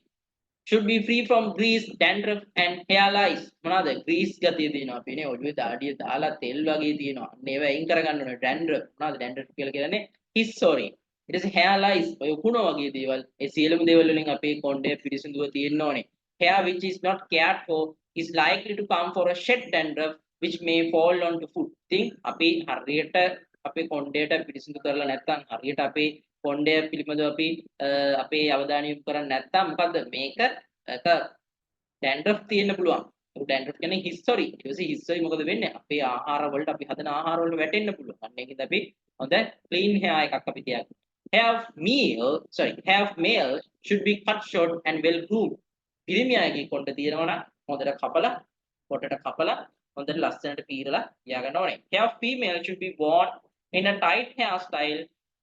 Speaker 1: should be free from grease, dandruff and hair lice. මොනවාද? grease ගතිය තියෙනවා. අපි නේ ඔළුවේ දාඩිය දාලා තෙල් වගේ තියෙනවා. අන්න ඒවා අයින් කරගන්න ඕනේ. dandruff මොනවාද? dandruff කියලා කියන්නේ history. ඊට පස්සේ hair lice ඔය කුණ වගේ දේවල්. ඒ සියලුම දේවල් වලින් අපේ කොණ්ඩේ පිරිසිදුව තියෙන්න ඕනේ. hair which is not cared for is likely to come for a shed dandruff which may fall onto food. ඉතින් අපි හරියට අපේ කොණ්ඩේට පිරිසිදු කරලා නැත්නම් හරියට අපේ කොණ්ඩය පිළිබඳව අපි අපේ අවධානය යොමු කරන්නේ නැත්නම් මොකද්ද මේක dandruff තියෙන්න පුළුවන්. ඒක dandruff කියන්නේ history. ඊට පස්සේ history මොකද වෙන්නේ? අපේ ආහාර වලට අපි හදන ආහාර වලට වැටෙන්න පුළුවන්. අන්න ඒකෙන්ද අපි හොඳ clean hair එකක් අපි තියාගන්න. Hair of male should be cut short and well groomed. පිරිමියාගේ කොණ්ඩ තියෙනවා නම් හොඳට කපලා කොටට කපලා හොඳට ලස්සනට පීරලා තියාගන්න ඕනේ. Hair of female should be worn in a tight hairstyle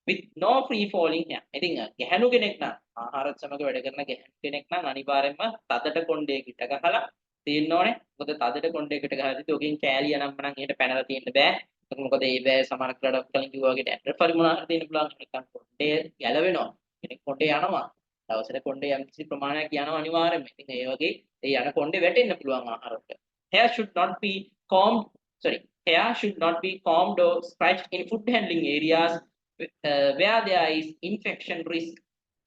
Speaker 1: with no free falling hair. ඉතින් ගැහණු කෙනෙක් නම් ආහාරත් සමග වැඩ කරන ගැහණු කෙනෙක් නම් අනිවාර්යයෙන්ම තදට කොණ්ඩේ කිට ගහලා තියෙන්න ඕනේ. මොකද තදට කොණ්ඩේ කිට ගහද්දි ඔකෙන් කෑලි යනම්ම නම් එහෙට පැනලා තියෙන්න බෑ. මොකද ඒ බෑ සමහර කරඩක් කලින් කිව්වා වගේ dandruff හරි මොනවා හරි තියෙන්න පුළුවන්. නිකන් කොණ්ඩේ ගැලවෙනවා. කෙනෙක් කොණ්ඩේ යනවා. දවසට කොණ්ඩේ යම් කිසි ප්‍රමාණයක් යනවා අනිවාර්යයෙන්ම. ඉතින් ඒ වගේ ඒ යන කොණ්ඩේ වැටෙන්න පුළුවන් ආහාරවලට. Hair should not be combed or scratched in food handling areas where there is infection risk.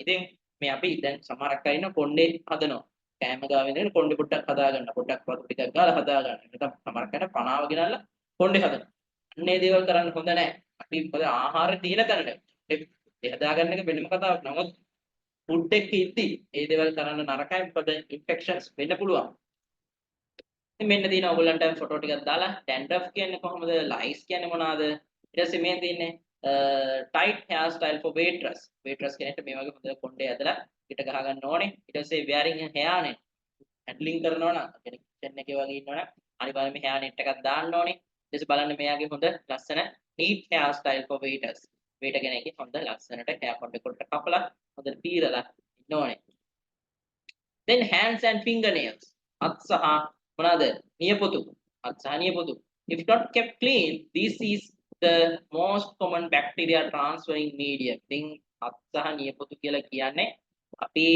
Speaker 1: ඉතින් මේ අපි දැන් සමහරක් අය ඉන්න කොණ්ඩේ හදනවා. කෑම ගාවෙන් ඉන්න කොණ්ඩේ පොඩ්ඩක් හදා ගන්න. පොඩ්ඩක් වතුර ටිකක් ගාලා හදා ගන්න. නැත්නම් සමහරක් අය පනාව ගෙනල්ලා කොණ්ඩේ හදනවා. අන්නේ දේවල් කරන්න හොඳ නැහැ. අපි මොකද ආහාර තියෙන තැනට ඒ හදා ගන්න එක වෙනම කතාවක්. නමුත් ෆුඩ් එක ඉද්දි ඒ දේවල් කරන්න නරකයි. මොකද ඉන්ෆෙක්ෂන්ස් වෙන්න පුළුවන්. මෙන්න තියෙන ඔයගොල්ලන්ට ෆොටෝ ටිකක් දාලා dandruff කියන්නේ කොහොමද? lice කියන්නේ මොනවාද? ඊට පස්සේ මේ තියෙන්නේ tight hairstyle for waitress. waitress කෙනෙක්ට මේ වගේ හොඳ කොණ්ඩේ ඇදලා පිට ගහ ගන්න ඕනේ. ඊට පස්සේ wearing a hair net. handling කරනවා නම් කෙනෙක් kitchen එකේ වගේ ඉන්නවා නම් අනිවාර්යයෙන්ම hair net එකක් දාන්න ඕනේ. ඊට පස්සේ බලන්න මෙයාගේ හොඳ ලස්සන neat hairstyle for waiters. waiter කෙනෙක්ගේ හොඳ ලස්සනට hair කොණ්ඩේ කොට කපලා හොඳට පීරලා ඉන්න ඕනේ. then hands and fingernails. අත් සහ මොනවාද? නියපොතු. අත් සහ නියපොතු. if not kept clean, this is the most common bacteria transferring medium. ඉතින් අත් සහ නියපොතු කියලා කියන්නේ අපි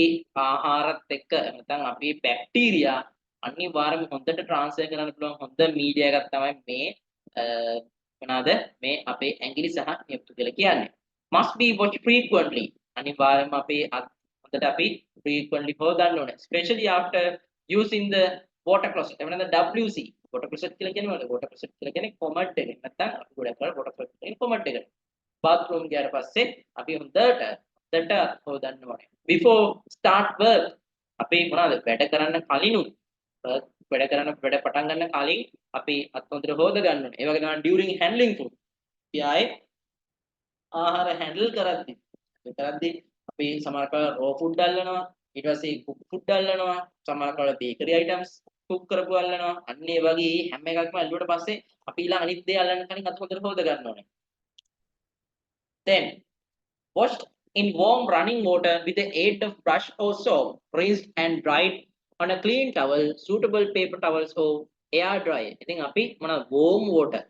Speaker 1: ආහාරත් එක්ක නැත්නම් අපි බැක්ටීරියා අනිවාර්යයෙන්ම හොඳට ට්‍රාන්ස්ෆර් කරන්න පුළුවන් හොඳ මීඩියා එකක් තමයි මේ මොනවාද මේ අපේ ඇඟිලි සහ නියපොතු කියලා කියන්නේ. must be watched frequently. අනිවාර්යයෙන්ම අපි හොඳට අපි frequently හොදන්න ඕනේ. especially after using the water closet. එවනද WC water closet කියලා කියන්නේ මොකද? water closet කියලා කියන්නේ කොමඩ් එක. නැත්නම් අපි ගොඩක් කරලා water closet කියන්නේ කොමඩ් එක. bathroom ගියාට පස්සේ අපි හොඳට හොදන්න ඕනේ. before start work අපි මොනවාද වැඩ කරන්න කලිනුත් වැඩ පටන් ගන්න කලින් අපි අත් හොඳට හොද ගන්න ඕනේ. ඒ වගේ තමයි during handling food. අපි ආයේ ආහාර හැන්ඩල් කරද්දී අපි සමහර කල raw food අල්ලනවා. ඊට පස්සේ cook food අල්ලනවා. සමහර කල bakery items cook කරපු අල්ලනවා. අන්න ඒ වගේ හැම එකක්ම අල්ලුවට පස්සේ අපි ඊළඟ අනිත් දේ අල්ලන්න කලින් අත් හොඳට හොද ගන්න ඕනේ. Then washed in warm running water with the aid of brush or soap, rinsed and dried on a clean towel, suitable paper towels or air dryer. ඉතින් අපි මොනවද warm water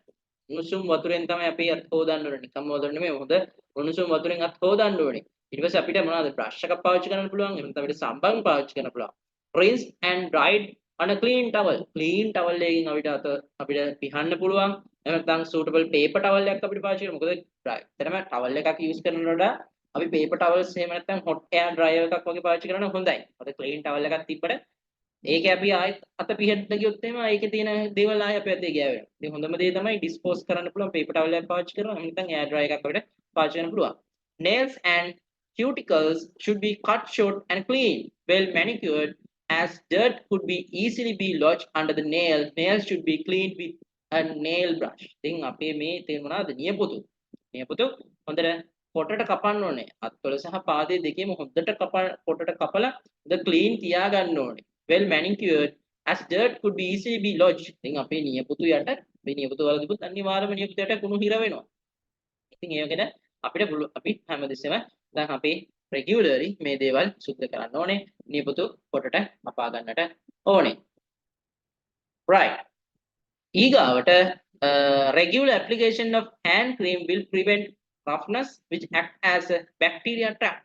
Speaker 1: උණුසුම් වතුරෙන් තමයි අපි අත් හොදන්න ඕනේ. නිකම්ම හොදන්න නෙමෙයි හොඳ උණුසුම් වතුරෙන් අත් හොදන්න ඕනේ. ඊට පස්සේ අපිට මොනවද brush එකක් පාවිච්චි කරන්න පුළුවන්. එහෙම නැත්නම් අපිට සම්බන් පාවිච්චි කරන්න පුළුවන්. Rinsed and dried on a clean towel. Clean towel එකකින් අපිට පිහන්න පුළුවන්. එහෙම නැත්නම් suitable paper towel එකක් අපිට පාවිච්චි කරන්න. මොකද ඇත්තටම towel එකක් use කරනකොට අපි paper towels එහෙම නැත්නම් hot air dryer එකක් වගේ පාවිච්චි කරන හොඳයි. මොකද clean towel එකක් තිබ්බට ඒකේ අපි ආයෙත් අත පිහන්න ගියොත් එහෙම ඒකේ තියෙන දේවල් ආයෙ අපේ අතේ ගෑවෙනවා. ඉතින් හොඳම දේ තමයි dispose කරන්න පුළුවන් paper towel එකක් පාවිච්චි කරනවා. එහෙම නැත්නම් air dryer එකක් අපිට පාවිච්චි කරන්න පුළුවන්. Nails and cuticles should be cut short and clean, well manicured, as dirt could be easily be lodged under the nail. Nails should be cleaned with a nail brush. ඉතින් අපේ මේ තේ මොනවාද නියපොතු හොඳට පොටට කපන්න ඕනේ. අත්වල සහ පාදයේ දෙකේම හොඳට පොටට කපලා ද ක්ලීන් තියා ගන්න ඕනේ. Well manicured as dirt could be easily be lodged. ඉතින් අපේ නියපොතු යට මේ නියපොතු වල තිබුත් අනිවාර්යයෙන්ම නියපොතු යට කුණු හිර වෙනවා. ඉතින් ඒ වගේද අපි හැමදෙස්සෙම දැන් අපි regularly මේ දේවල් සුද්ධ කරන්න ඕනේ. නියපොතු පොටට කපා ගන්නට ඕනේ. Right. ඊගාවට regular application of hand cream will prevent roughness which act as a bacteria trap.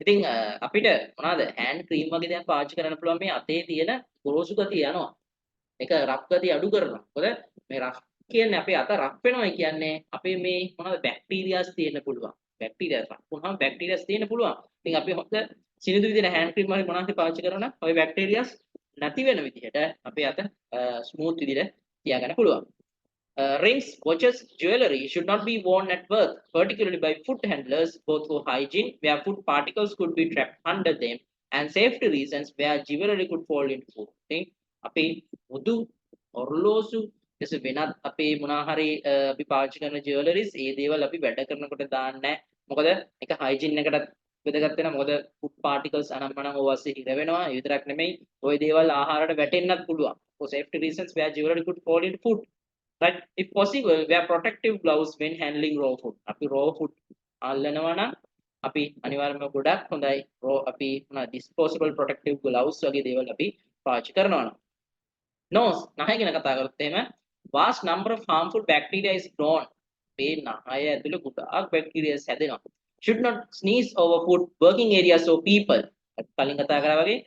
Speaker 1: ඉතින් අපිට මොනවාද hand cream වගේ දේවල් පාවිච්චි කරන්න පුළුවන් මේ අතේ තියෙන ගොරෝසු ගතිය යනවා. ඒක රෆ් ගතිය අඩු කරනවා. මොකද මේ රෆ් කියන්නේ අපේ අත රෆ් වෙනවා කියන්නේ අපේ මේ මොනවාද බැක්ටීරියාස් තියෙන්න පුළුවන්. බැක්ටීරියාස් වුණාම බැක්ටීරියාස් තියෙන්න පුළුවන්. ඉතින් අපි හොඳ සිනිඳු විදිහට hand cream වගේ මොනවාද පාවිච්චි කරනවා නම් ওই බැක්ටීරියාස් නැති වෙන විදිහට අපේ අත ස්මූත් විදිහට තියාගන්න පුළුවන්. Rings, watches, jewelry should not be worn at work, particularly by foot handlers, both for hygiene, where food particles could be trapped under them, and safety reasons, where jewelry could fall into food. අපි මුදු ඔරලෝසු එස වෙනත් අපේ මොනවා හරි අපි පාවිච්චි කරන jewelries ඒ දේවල් අපි වැඩ කරනකොට දාන්නේ නැහැ. මොකද ඒක hygiene එකටත් වැදගත් වෙනවා. මොකද food particles අනම්මනම් ඕවාසේ හිර වෙනවා. ඒ විතරක් නෙමෙයි ওই දේවල් ආහාරයට වැටෙන්නත් පුළුවන්. For safety reasons, where jewelry could fall into food. Right, if possible, wear protective gloves when handling raw food. අපි raw food අල්ලනවා නම් අපි අනිවාර්යයෙන්ම ගොඩක් හොඳයි raw අපි disposable protective gloves වගේ දේවල් අපි පාවිච්චි කරනවා නම්. Nose, නහය ගැන කතා කරොත් එහෙම vast number of harmful bacteria is grown. මේ නහය ඇතුළේ ගොඩාක් bacteria හැදෙනවා. Should not sneeze over food, working areas or people. කලින් කතා කරා වගේ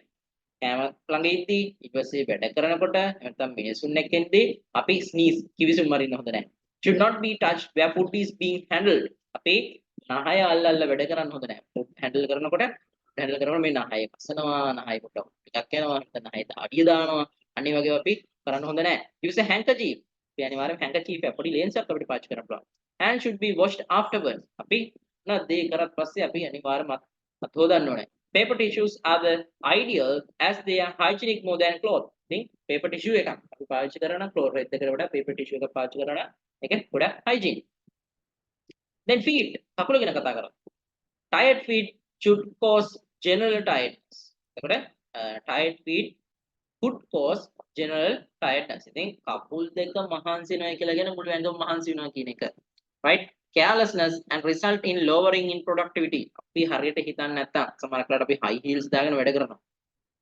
Speaker 1: කෑම ළඟ ඉද්දී ඊට පස්සේ වැඩ කරනකොට නැත්නම් මිනිසුන් එක්ක ඉද්දී අපි ස්නීස් කිවිසුම් මරින්න හොඳ නැහැ. Should not be touched where food is being handled. අපි නහය අල්ලල්ල වැඩ කරන්න හොඳ නැහැ. food handle කරනකොට මේ නහය කසනවා, නහය පොඩක් ටිකක් යනවා, නැත්නම් නහයට අඩිය දානවා. අනිත් වගේ අපි කරන්න හොඳ නැහැ. use a handkerchief. අපි අනිවාර්යයෙන් handkerchief එක පොඩි ලේන්ස් එකක් අපිට පාවිච්චි කරන්න පුළුවන්. Hand should be washed afterwards. අපි දේ කරත් පස්සේ අපි අනිවාර්යයෙන්ම අත හොදන්න ඕනේ. Paper tissues are the ideal as they are hygienic more than cloth. ඉතින් paper tissue එකක් අපි පාවිච්චි කරන cloth එකකට වඩා paper tissue එකක් පාවිච්චි කරන එක ගොඩක් hygiene. Then feet කකුල ගැන කතා කරමු. Tired feet should cause general tiredness. එතකොට tired feet could cause general tiredness. ඉතින් කකුල් දෙක මහන්සි වෙනවා කියලා කියන මුළු ඇඟම මහන්සි වෙනවා කියන එක. Right? Carelessness and result in lowering in productivity. අපි හරියට හිතන්නේ නැත්තම් සමහර වෙලාවට අපි high heels දාගෙන වැඩ කරනවා.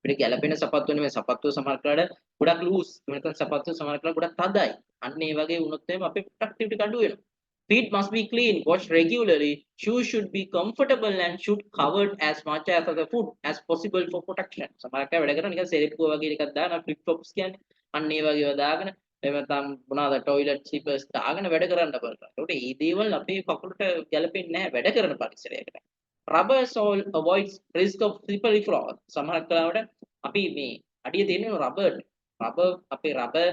Speaker 1: අපිට ගැළපෙන සපත්තු නෙමෙයි සපත්තු සමහර වෙලාවට ගොඩක් loose. නැත්නම් සපත්තු සමහර වෙලාවට ගොඩක් තදයි. අන්න ඒ වගේ වුණොත් එහෙම අපේ productivity කඩු වෙනවා. Feet must be clean, washed regularly. Shoes should be comfortable and should covered as much as the foot as possible for protection. සමහරක් අය වැඩ කරන නිකන් සෙරෙප්පුව වගේ එකක් දාන flip flops කියන්නේ. අන්න ඒ වගේ ඒවා දාගෙන එහෙම නැත්නම් මොනවාද toilet slippers දාගෙන වැඩ කරන්න බලනවා. ඒකට මේ දේවල් අපේ කකුලට ගැලපෙන්නේ නැහැ වැඩ කරන පරිසරයකට. Rubber sole avoids risk of slippery floor. සමහරක් වෙලාවට අපි මේ අඩිය තියෙන රබර් අපේ රබර්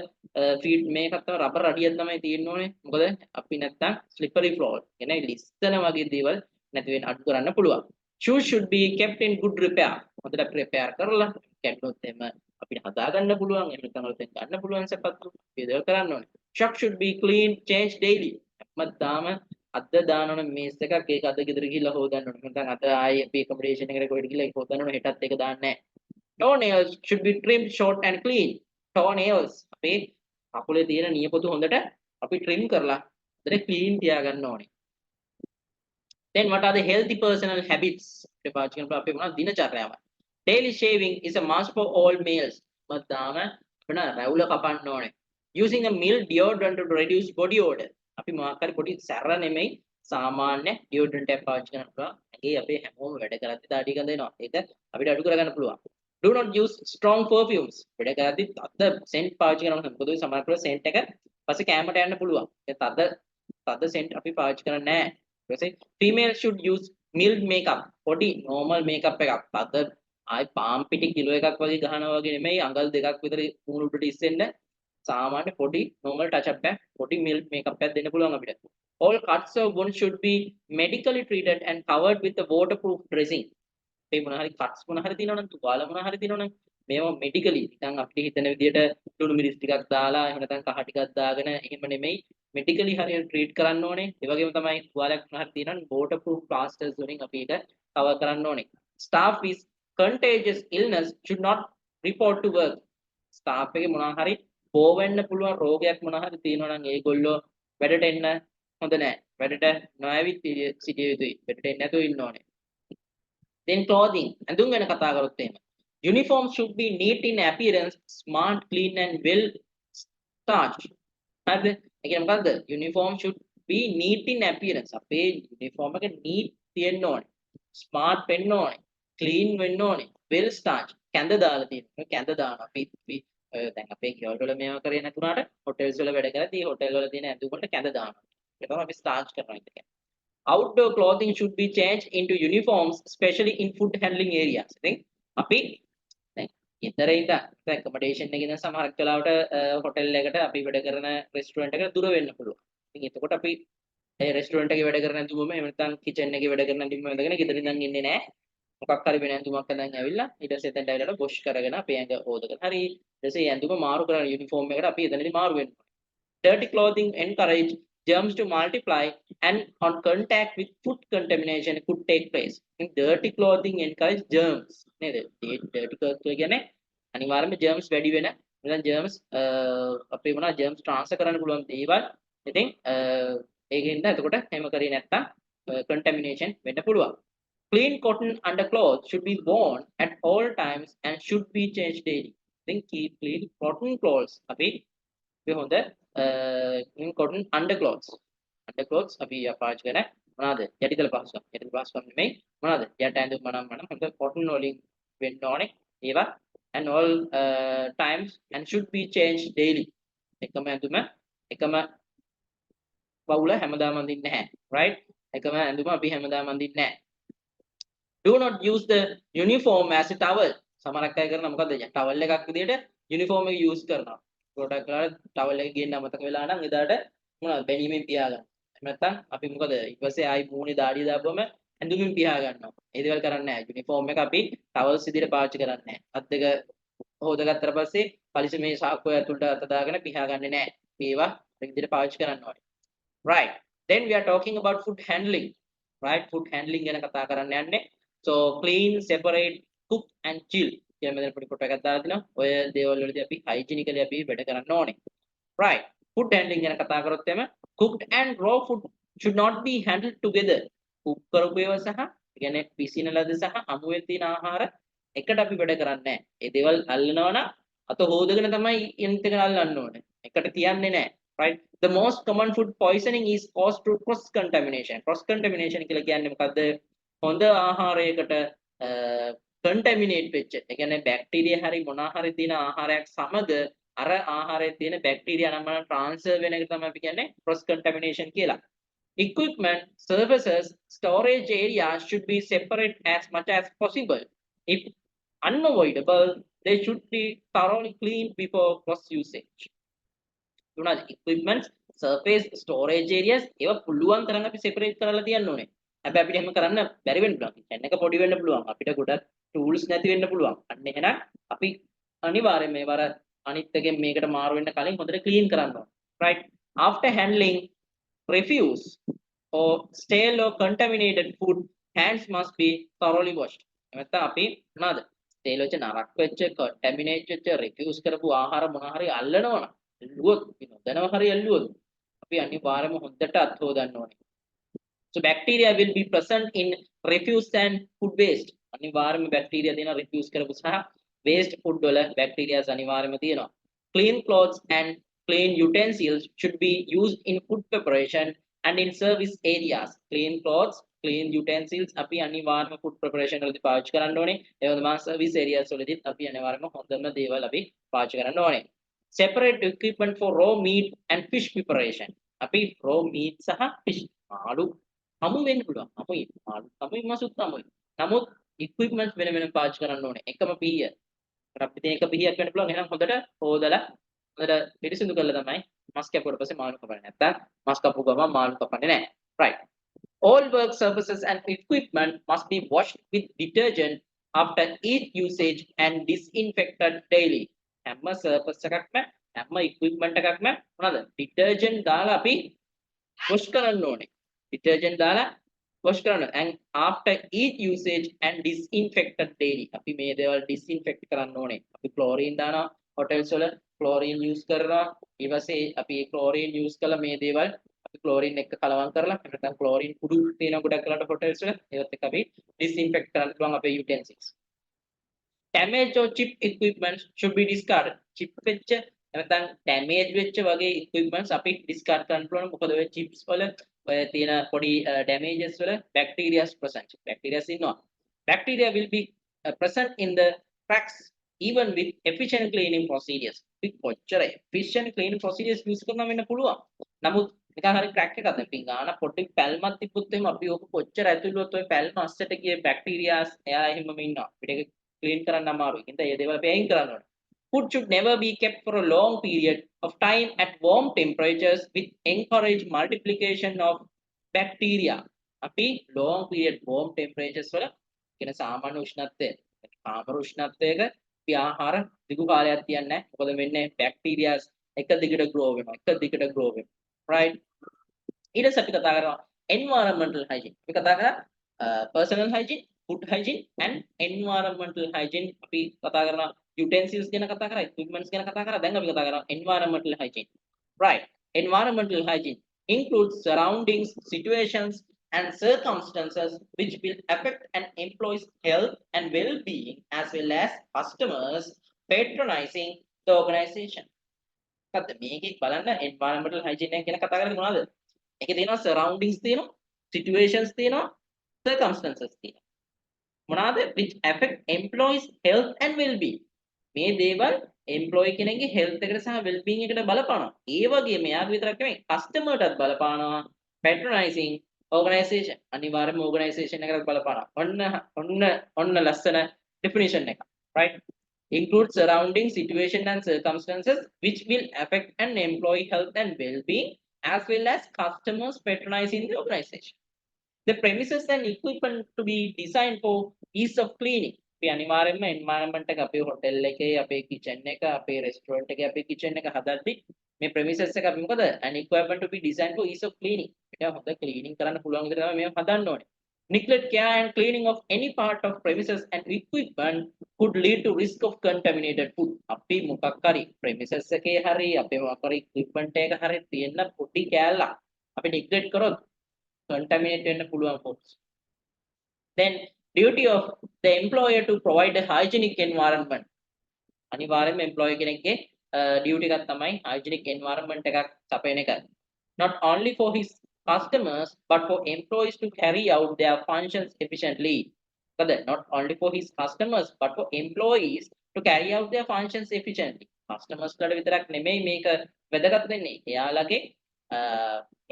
Speaker 1: ෆීට් මේකත් තමයි රබර් අඩියක් තමයි තියෙන්න ඕනේ. මොකද අපි නැත්තම් slippery floor කියන්නේ ලිස්සන වගේ දේවල් නැති වෙන අඩු කරන්න පුළුවන්. Shoes should be kept in good repair. හොඳට ප්‍රෙපෙයාර් කරලා කැඩුනොත් එම අපිට හදා ගන්න පුළුවන්. එහෙම නැත්නම් වලට ගන්න පුළුවන් සපත්තු. ඒ දේවල් කරන්න ඕනේ. Socks should be clean, changed daily. හැමදාම අද දානවන මේස් එකක් ඒක අද ගෙදර ගිහිල්ලා හොදන්න ඕනේ. නැත්නම් අද ආයේ අපි accommodation එකට කොහෙද ගිහිල්ලා ඒක හොදන්න ඕනේ. හෙටත් ඒක දාන්නේ නැහැ. Toenails should be trimmed short and clean. Toenails අපේ කකුලේ තියෙන නියපොතු හොඳට අපි trim කරලා හොඳට clean තියාගන්න ඕනේ. Then what are the healthy personal habits? අපිට පාවිච්චි කරන අපේ මොනවද දිනචර්යාව? Daily shaving is a must for all males. මත්දාම අපිට රැවුල කපන්න ඕනේ. Using a mild deodorant to reduce body odor. අපි මොකක් හරි පොඩි සැර නෙමෙයි සාමාන්‍ය deodorant එකක් පාවිච්චි කරනවා. ඒකේ අපේ හැමෝම වැඩ කරද්දි දාඩිය ගඳ එනවා. ඒක අපිට අඩු කරගන්න පුළුවන්. Do not use strong perfumes. වැඩ කරද්දි තද scent පාවිච්චි කරනවා. මොකද සමහර වෙලාවට scent එක පස්සේ කැමරට යන්න පුළුවන්. ඒ තද scent අපි පාවිච්චි කරන්නේ නැහැ. ඊට පස්සේ female should use mild makeup. පොඩි normal makeup එකක්. තද ආයි පාම් පිටි කිලෝ එකක් වගේ ගහනවා වගේ නෙමෙයි අඟල් දෙකක් විතර මූණ උඩට ඉස්සෙන්න සාමාන්‍ය පොඩි normal touch up එකක් පොඩි mild makeup එකක් දෙන්න පුළුවන් අපිට. All cuts or wounds should be medically treated and covered with a waterproof dressing. මේ මොන හරි cuts මොන හරි තියෙනවනම් තුවාල මොන හරි තියෙනවනම් මේවා medically නිකන් අපිට හිතන විදියට ලුණු මිරිස් ටිකක් දාලා එහෙම නැත්නම් කහ ටිකක් දාගෙන එහෙම නෙමෙයි medically හරියට treat කරන්න ඕනේ. ඒ වගේම තමයි තුවාලයක් මොන හරි තියෙනවනම් waterproof plasters වලින් අපි ඒක cover කරන්න ඕනේ. Staff is contagious illness should not report to work. Staff එකේ මොනවා හරි බෝ වෙන්න පුළුවන් රෝගයක් මොනවා හරි තියෙනවා නම් ඒගොල්ලෝ වැඩට එන්න හොඳ නැහැ. වැඩට නොඇවිත් සිටිය යුතුයි. වැඩට එන්න නැතුව ඉන්න ඕනේ. Then clothing. ඇඳුම් ගැන කතා කරොත් එහෙම. Uniform should be neat in appearance, smart, clean and well starched. හරිද? ඒ කියන්නේ මොකද්ද? Uniform should be neat in appearance. අපේ uniform එක neat තියෙන්න ඕනේ. smart වෙන්න ඕනේ. clean වෙන්න ඕනේ. well starched. කැඳ දාලා තියෙනවා. කැඳ දානවා. අපි දැන් අපේ ගෙවල් වල මේවා කරේ නැතුණාට හොටෙල්ස් වල වැඩ කරද්දී හොටෙල් වල තියෙන ඇඳුම් වලට කැඳ දානවා. ඒක තමයි අපි starch කරනවා කියන්නේ. Outdoor clothing should be changed into uniforms, especially in food handling areas. ඉතින් අපි දැන් ඊතර ඉඳන් accommodation එකේ ඉඳන් සමහරක් වෙලාවට හොටෙල් එකට අපි වැඩ කරන රෙස්ටුරන්ට් එකට දුර වෙන්න පුළුවන්. ඉතින් එතකොට අපි ඒ රෙස්ටුරන්ට් එකේ වැඩ කරන ඇඳුමම එහෙම නැත්නම් කිචන් එකේ වැඩ කරන ඇඳුමම ඇඳගෙන ගෙදර ඉඳන් ඉන්නේ නැහැ. මොකක් හරි වෙන ඇඳුමක් අඳන් ඇවිල්ලා ඊට පස්සේ එතනට ඇවිල්ලා වොෂ් කරගෙන අපි ඇඟ හොදගෙන හරි ඊට පස්සේ ඇඳුම මාරු කරන යුනිෆෝම් එකට අපි එතනදී මාරු වෙන්න ඕනේ. Dirty clothing encourage germs to multiply and on contact with food contamination could take place. In dirty clothing encourage germs. නේද? dirty clothing කියන්නේ අනිවාර්යයෙන්ම germs වැඩි වෙන නැත්නම් germs අපේ මොනවා germs transfer කරන්න පුළුවන් දේවල්. ඉතින් ඒකෙන්ද එතකොට එහෙම කරේ නැත්නම් contamination වෙන්න පුළුවන්. Clean cotton underclothes should be worn at all times and should be changed daily. Then keep clean cotton clothes. අපි හොඳ clean cotton underclothes. Underclothes අපි පාවිච්චි කරන මොනවාද? යටිතල පහසුවක්. යටිතල පහසුවක් නෙමෙයි මොනවාද? යට ඇඳුම් මනම් හොඳ cotton වලින් වෙන්න ඕනේ. ඒවා and all times and should be changed daily. එකම ඇඳුම එකම පවුල හැමදාම අඳින්නේ නැහැ. right? එකම ඇඳුම අපි හැමදාම අඳින්නේ නැහැ. Do not use the uniform as a towel. සමහරක් අය කරනවා මොකද්ද? towel එකක් විදිහට uniform එක use කරනවා. ගොඩක් වෙලාවට towel එක ගේන්න අමතක වෙලා නම් එදාට මොනවද බැනීමෙන් පියාගන්න. එහෙම නැත්නම් අපි මොකද ඊට පස්සේ ආයි මූණේ දාඩිය දාපුවම ඇඳුමින් පියා ගන්නවා. ඒ දේවල් කරන්නේ නැහැ. uniform එක අපි towels විදිහට පාවිච්චි කරන්නේ නැහැ. අත් දෙක හොදගත්තට පස්සේ පරිස්සමේ සාක්කුව ඇතුළට අත දාගෙන පියාගන්නේ නැහැ. මේවා මේ විදිහට පාවිච්චි කරන්න ඕනේ. Right. Then we are talking about food handling. Right? Food handling ගැන කතා කරන්න යන්නේ. So clean, separate, cook and chill. කියන මෙතන පොඩි කොට එකක් දාලා තිනවා. ඔය දේවල් වලදී අපි hygienically අපි වැඩ කරන්න ඕනේ. Right. Food handling ගැන කතා කරොත් එම cooked and raw food should not be handled together. cook කරපු ඒවා සහ කියන්නේ පිසින ලද සහ අමුවේ තියෙන ආහාර එකට අපි වැඩ කරන්නේ නැහැ. ඒ දේවල් අල්ලනවා නම් අත හොදගෙන තමයි එන්ට එක අල්ලන්න ඕනේ. එකට තියන්නේ නැහැ. right? The most common food poisoning is caused through cross contamination. Cross contamination කියලා කියන්නේ මොකද්ද? හොඳ ආහාරයකට contaminate වෙච්ච. ඒ කියන්නේ බැක්ටීරියා හරි මොනවා හරි තියෙන ආහාරයක් සමග අර ආහාරයේ තියෙන බැක්ටීරියා නම් transfer වෙන එක තමයි අපි කියන්නේ cross contamination කියලා. Equipment, services, storage areas should be separate as much as possible. If unavoidable, they should be thoroughly cleaned before cross usage. තුනද equipments, surface, storage areas ඒවා පුළුවන් තරම් අපි separate කරලා තියන්න ඕනේ. හැබැයි අපිට එහෙම කරන්න බැරි වෙන්න පුළුවන්. kitchen එක පොඩි වෙන්න පුළුවන්. අපිට ගොඩක් tools නැති වෙන්න පුළුවන්. අන්න එහෙනම් අපි අනිවාර්යයෙන් මේවර අනිත් එකෙන් මේකට මාරු වෙන්න කලින් හොඳට clean කරන්න ඕනේ. right? After handling refuse or stale or contaminated food, hands must be thoroughly washed. නැත්නම් අපි මොනවාද? stale වෙච්ච නරක වෙච්ච contaminate වෙච්ච refuse කරපු ආහාර මොනවා හරි අල්ලනවනම් එල්ලුවොත් නොදැනව හරි එල්ලුවොත් අපි අනිවාර්යයෙන්ම හොඳට අත් හොදන්න ඕනේ. So bacteria will be present in refuse and food waste. අනිවාර්යයෙන්ම bacteria තියෙන refuse කරපු සහ waste food වල bacteria අනිවාර්යයෙන්ම තියෙනවා. Clean clothes and clean utensils should be used in food preparation and in service areas. Clean clothes, clean utensils අපි අනිවාර්යයෙන්ම food preparation වලදී පාවිච්චි කරන්න ඕනේ. ඒ වගේම service areas වලදීත් අපි අනිවාර්යයෙන්ම හොඳම දේවල් අපි පාවිච්චි කරන්න ඕනේ. Separate equipment for raw meat and fish preparation. අපි raw meat සහ fish මාළු හමු වෙන්න පුළුවන්. හමුයි මාළු තමයි මසුත් තමයි. නමුත් equipment වෙන වෙනම පාවිච්චි කරන්න ඕනේ. එකම පිහිය. අපිට එක පිහියක් වෙන්න පුළුවන්. එහෙනම් හොඳට හොදලා හොඳට පිරිසිදු කරලා තමයි මස් කැපුවට පස්සේ මාළු කපන්නේ. නැත්තම් මස් කපපු ගමන් මාළු කපන්නේ නැහැ. Right. All work surfaces and equipment must be washed with detergent after each usage and disinfected daily. හැම surface එකක්ම හැම equipment එකක්ම මොනවාද? detergent දාලා අපි wash කරන්න ඕනේ. detergent දාලා wash කරන්න. and after each usage and disinfected daily. අපි මේ දේවල් disinfect කරන්න ඕනේ. අපි chlorine දානවා hotels වල chlorine use කරනවා. ඊපස්සේ අපි chlorine use කළා මේ දේවල් අපි chlorine එක කලවම් කරලා නැත්නම් chlorine කුඩු තියෙන ගොඩක් කරලා hotels වල ඒවත් එක අපි disinfect කරන්න පුළුවන් අපේ utensils. Damaged or chip equipment should be discarded. chip වෙච්ච නැත්නම් damage වෙච්ච වගේ equipments අපි discard කරන්න පුළුවන්. මොකද ඔය chips වල ඔය තියෙන පොඩි damages වල bacteria present. bacteria ඉන්නවා. Bacteria will be present in the cracks even with efficient cleaning procedures. අපි කොච්චර efficient cleaning procedures use කරනවා වෙන්න පුළුවන්. නමුත් නිකන් හරි crack එකක් අපි ගාන පොඩි පැල්මක් තිබ්බොත් එහෙම අපි ඕක කොච්චර ඇතුළුවත් ඔය පැල්ම අස්සට ගිය bacteria එයා එහෙමම ඉන්නවා. අපිට clean කරන්න අමාරුයි. ඉතින් ඒ දේවල් අපි අයින් කරන්න ඕනේ. Food should never be kept for a long period of time at warm temperatures with encourage multiplication of bacteria. අපි long period warm temperatures වල කියන සාමාන්‍ය උෂ්ණත්වය කාමර උෂ්ණත්වයක අපි ආහාර දිගු කාලයක් තියන්නේ නැහැ. මොකද වෙන්නේ bacteria එක දිගට grow වෙනවා. එක දිගට grow වෙනවා. Right? ඊට පස්සේ අපි කතා කරනවා environmental hygiene. අපි කතා කරා personal hygiene, food hygiene and environmental hygiene. අපි කතා කරනවා utensils ගැන කතා කරා, equipments ගැන කතා කරා. දැන් අපි කතා කරනවා environmental hygiene. Right. Environmental hygiene includes surroundings, situations and circumstances which will affect an employee's health and well-being as well as customers patronizing the organization. හරිද? මේකෙත් බලන්න environmental hygiene එක ගැන කතා කරන්නේ මොනවද? ඒකේ තියෙනවා surroundings තියෙනවා, situations තියෙනවා, circumstances තියෙනවා. මොනවාද? which affect employees health and well-being. මේ දේවල් employee කෙනෙක්ගේ health එකට සහ well-being එකට බලපානවා. ඒ වගේම යාගේ විතරක් නෙමෙයි customerටත් බලපානවා. patronizing organization අනිවාර්යයෙන්ම organization එකකට බලපානවා. ඔන්න ලස්සන definition එක. right? Includes surrounding situation and circumstances which will affect an employee health and well-being as well as customers patronizing the organization. The premises and equipment to be designed for ease of cleaning. අපි අනිවාර්යයෙන්ම environment එක අපේ hotel එකේ අපේ kitchen එක අපේ restaurant එකේ අපේ kitchen එක හදද්දි මේ premises එක අපි මොකද and equipment to be designed for ease of cleaning. ඒක හොඳ cleaning කරන්න පුළුවන් විදිහට තමයි මේව හදන්න ඕනේ. Neglect care and cleaning of any part of premises and equipment could lead to risk of contaminated food. අපි මොකක් හරි premises එකේ හරි අපේ මොකක් හරි equipment එක හරි තියෙන පොඩි කෑල්ලක් අපි neglect කරොත් contaminate වෙන්න පුළුවන් foods. Then duty of the employer to provide a hygienic environment. අනිවාර්යයෙන්ම employee කෙනෙක්ගේ duty එකක් තමයි hygienic environment එකක් සපයන එක. Not only for his customers but for employees to carry out their functions efficiently. Not only for his customers but for employees to carry out their functions efficiently. Customers ලාට විතරක් නෙමෙයි මේක වැදගත් වෙන්නේ. එයාලගේ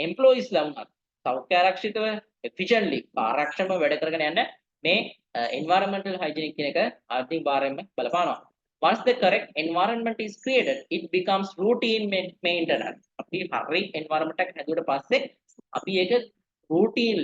Speaker 1: employees ලා වුණත් සෞඛ්‍ය ආරක්ෂිතව efficiently කාර්යක්ෂමව වැඩ කරගෙන යන්න මේ environmental hygienic කියන එක ආර්ථික භාරයෙන්ම බලපානවා. Once the correct environment is created, it becomes routine maintenance. අපි හරි environment එකක් හැදුවට පස්සේ අපි ඒක routine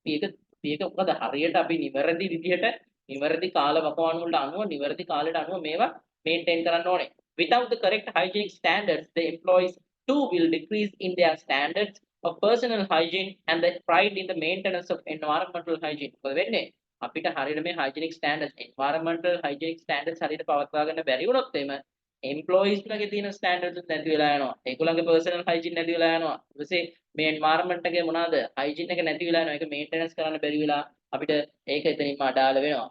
Speaker 1: මේක මොකද හරියට අපි නිවැරදි විදිහට නිවැරදි කාල වකවානු වලට අනුව නිවැරදි කාලයට අනුව මේවා maintain කරන්න ඕනේ. Without the correct hygienic standards, the employees too will decrease in their standards of personal hygiene and the pride in the maintenance of environmental hygiene. මොකද වෙන්නේ? අපිට හරියට මේ hygienic standards environmental hygienic standards හරියට පවත්වා ගන්න බැරි වුණොත් එimhe employees ලගේ තියෙන standards නැති වෙලා යනවා. ඒගොල්ලන්ගේ personal hygiene නැති වෙලා යනවා. ඊට පස්සේ මේ environment එකේ මොනවාද hygiene එක නැති වෙලා යනවා. ඒක maintenance කරන්න බැරි වෙලා අපිට ඒක එතනින්ම අඩාල වෙනවා.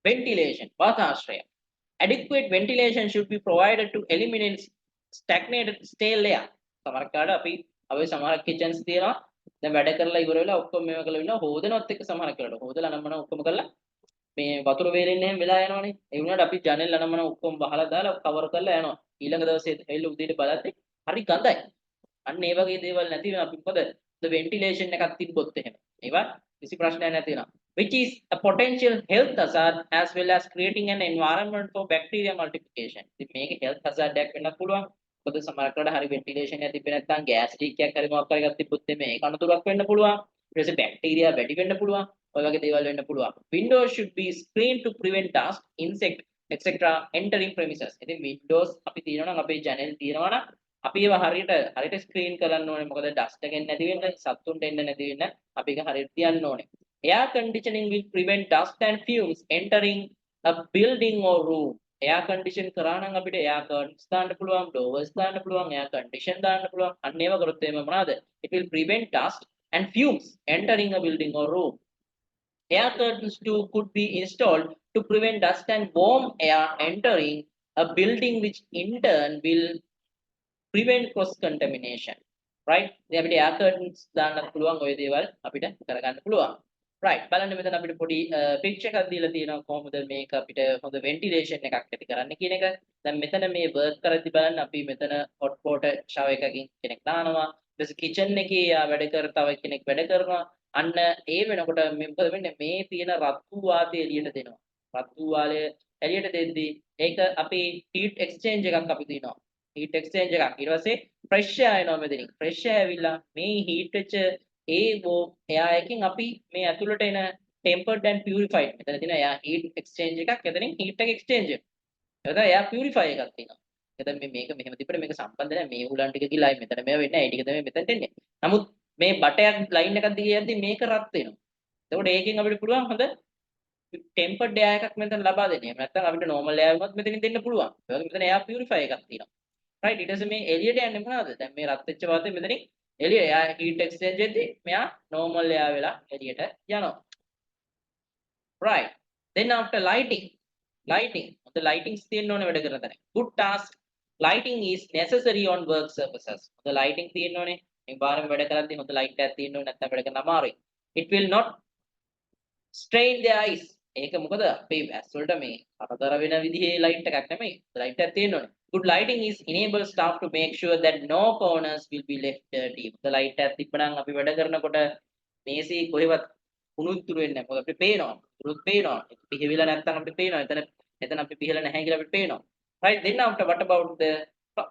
Speaker 1: Ventilation වාතාශ්‍රය. Adequate ventilation should be provided to eliminate stagnated stale air. සමහර කාලේ අපි සමහර kitchens තියෙනවා. දැන් වැඩ කරලා ඉවර වෙලා ඔක්කොම මේවා කරලා ඉන්නවා. හොදනවත් එක්ක සමහර කාලේ හොදලා නම් ඔක්කොම කරලා මේ වතුර වේලෙන්නේ එහෙම වෙලා යනවනේ. ඒ වුණාට අපි ජනෙල් අනමන ඔක්කොම බහලා දාලා කවර් කරලා යනවා. ඊළඟ දවසේ එල්ල උදේට බලද්දි හරි ගඳයි. අන්න ඒ වගේ දේවල් නැති වෙන අපි මොකද ventilation එකක් තිබ්බොත් එහෙම. ඒවා කිසි ප්‍රශ්නයක් නැති වෙනවා. Which is a potential health hazard as well as creating an environment for bacteria multiplication. ඉතින් මේක health hazard එකක් වෙන්න පුළුවන්. මොකද සමහර කරලා හරි ventilation එක තිබ්බේ නැත්නම් gas leak එකක් හරි මොකක් හරි එකක් තිබ්බොත් මේක අනතුරක් වෙන්න පුළුවන්. ඊට පස්සේ bacteria වැඩි වෙන්න පුළුවන්. ඔය වගේ දේවල් වෙන්න පුළුවන්. Windows should be screened to prevent dust, insect, etc. entering premises. ඉතින් windows අපි තියනවා නම් අපේ channel තියනවා නම් අපි ඒවා හරියට screen කරන්න ඕනේ. මොකද dust එකෙන් නැති වෙන්න, සත්තුන්ට එන්න නැති වෙන්න අපි ඒක හරියට තියන්න ඕනේ. Air conditioning will prevent dust and fumes entering a building or room. Air condition කරා නම් අපිට air curtains දාන්න පුළුවන්, doors දාන්න පුළුවන්, air condition දාන්න පුළුවන්. අන්න ඒවා කරොත් එimhe මොනවාද? It will prevent dust and fumes entering a building or room. Air curtains too could be installed to prevent dust and warm air entering a building, which in turn will prevent cross contamination. Right? ඉතින් අපිට air curtains දාන්න පුළුවන් ඔය දේවල් අපිට කරගන්න පුළුවන්. Right. බලන්න මෙතන අපිට පොඩි picture එකක් දීලා තියෙනවා කොහොමද මේක අපිට හොඳ ventilation එකක් ඇති කරන්න කියන එක. දැන් මෙතන මේ work කරද්දි බලන්න අපි මෙතන hot water shower එකකින් කෙනෙක් දානවා. ඊට පස්සේ kitchen එකේ වැඩ කර තව කෙනෙක් වැඩ කරනවා. අන්න ඒ වෙනකොට මොකද වෙන්නේ මේ තියෙන රත්තු වාතය එළියට දෙනවා. රත්තු වාලය එළියට දෙද්දී ඒක අපි heat exchange එකක් අපි දිනවා. heat exchange එකක්. ඊට පස්සේ fresh air එනවා මෙතනින්. fresh air ඇවිල්ලා මේ heat වෙච්ච එයා එකකින් අපි මේ ඇතුළට එන tempered and purified මෙතන තියෙන එයා heat exchange එකක්. එතනින් heat එක exchange එක. එතන එයා purify එකක් තියෙනවා. එතන මේක මෙහෙම තිබ්බට මේක සම්බන්ධ නැහැ. මේ උලන් ටික ගිහලා මෙතන මේව වෙන්නේ නැහැ. ඒ ටික තමයි මෙතනට එන්නේ. නමුත් මේ බටයක් ලයින් එකක් දිගේ යද්දි මේක රත් වෙනවා. එතකොට ඒකෙන් අපිට පුළුවන් හොඳ tempered air එකක් මෙතන ලබා දෙන්න. එහෙම නැත්නම් අපිට normal air වුණත් මෙතනින් දෙන්න පුළුවන්. ඒ වගේ මෙතන air purifier එකක් තියෙනවා. right ඊට පස්සේ මේ එළියට යන්නේ මොනවද? දැන් මේ රත් වෙච්ච වාතය මෙතනින් එළිය එයා heat exchange එකදී මෙයා normal air වෙලා එළියට යනවා. right then after lighting the lightings තියෙන්න ඕනේ වැඩ කරන තැන. good task lighting is necessary on work surfaces. the lighting තියෙන්න ඕනේ. මේ බාහිර වැඩ කරද්දී හොඳ light එකක් තියෙන්න ඕනේ නැත්නම් වැඩ කරන්න අමාරුයි. it will not strain the eyes. ඒක මොකද අපේ ඇස් වලට මේ අතතර වෙන විදිහේ light එකක් නෙමෙයි. light එකක් තියෙන්න ඕනේ. good lighting is enable staff to make sure that no corners will be left dirty. the light එකක් තිබ්බනම් අපි වැඩ කරනකොට මේසී කොහෙවත් කුණුතුරු වෙන්නේ නැහැ. මොකද අපිට පේනවා. උරුත් පේනවා. පිහිවිලා නැත්නම් අපිට පේනවා. එතන අපි පිහලා නැහැ කියලා අපිට පේනවා. right then after what about the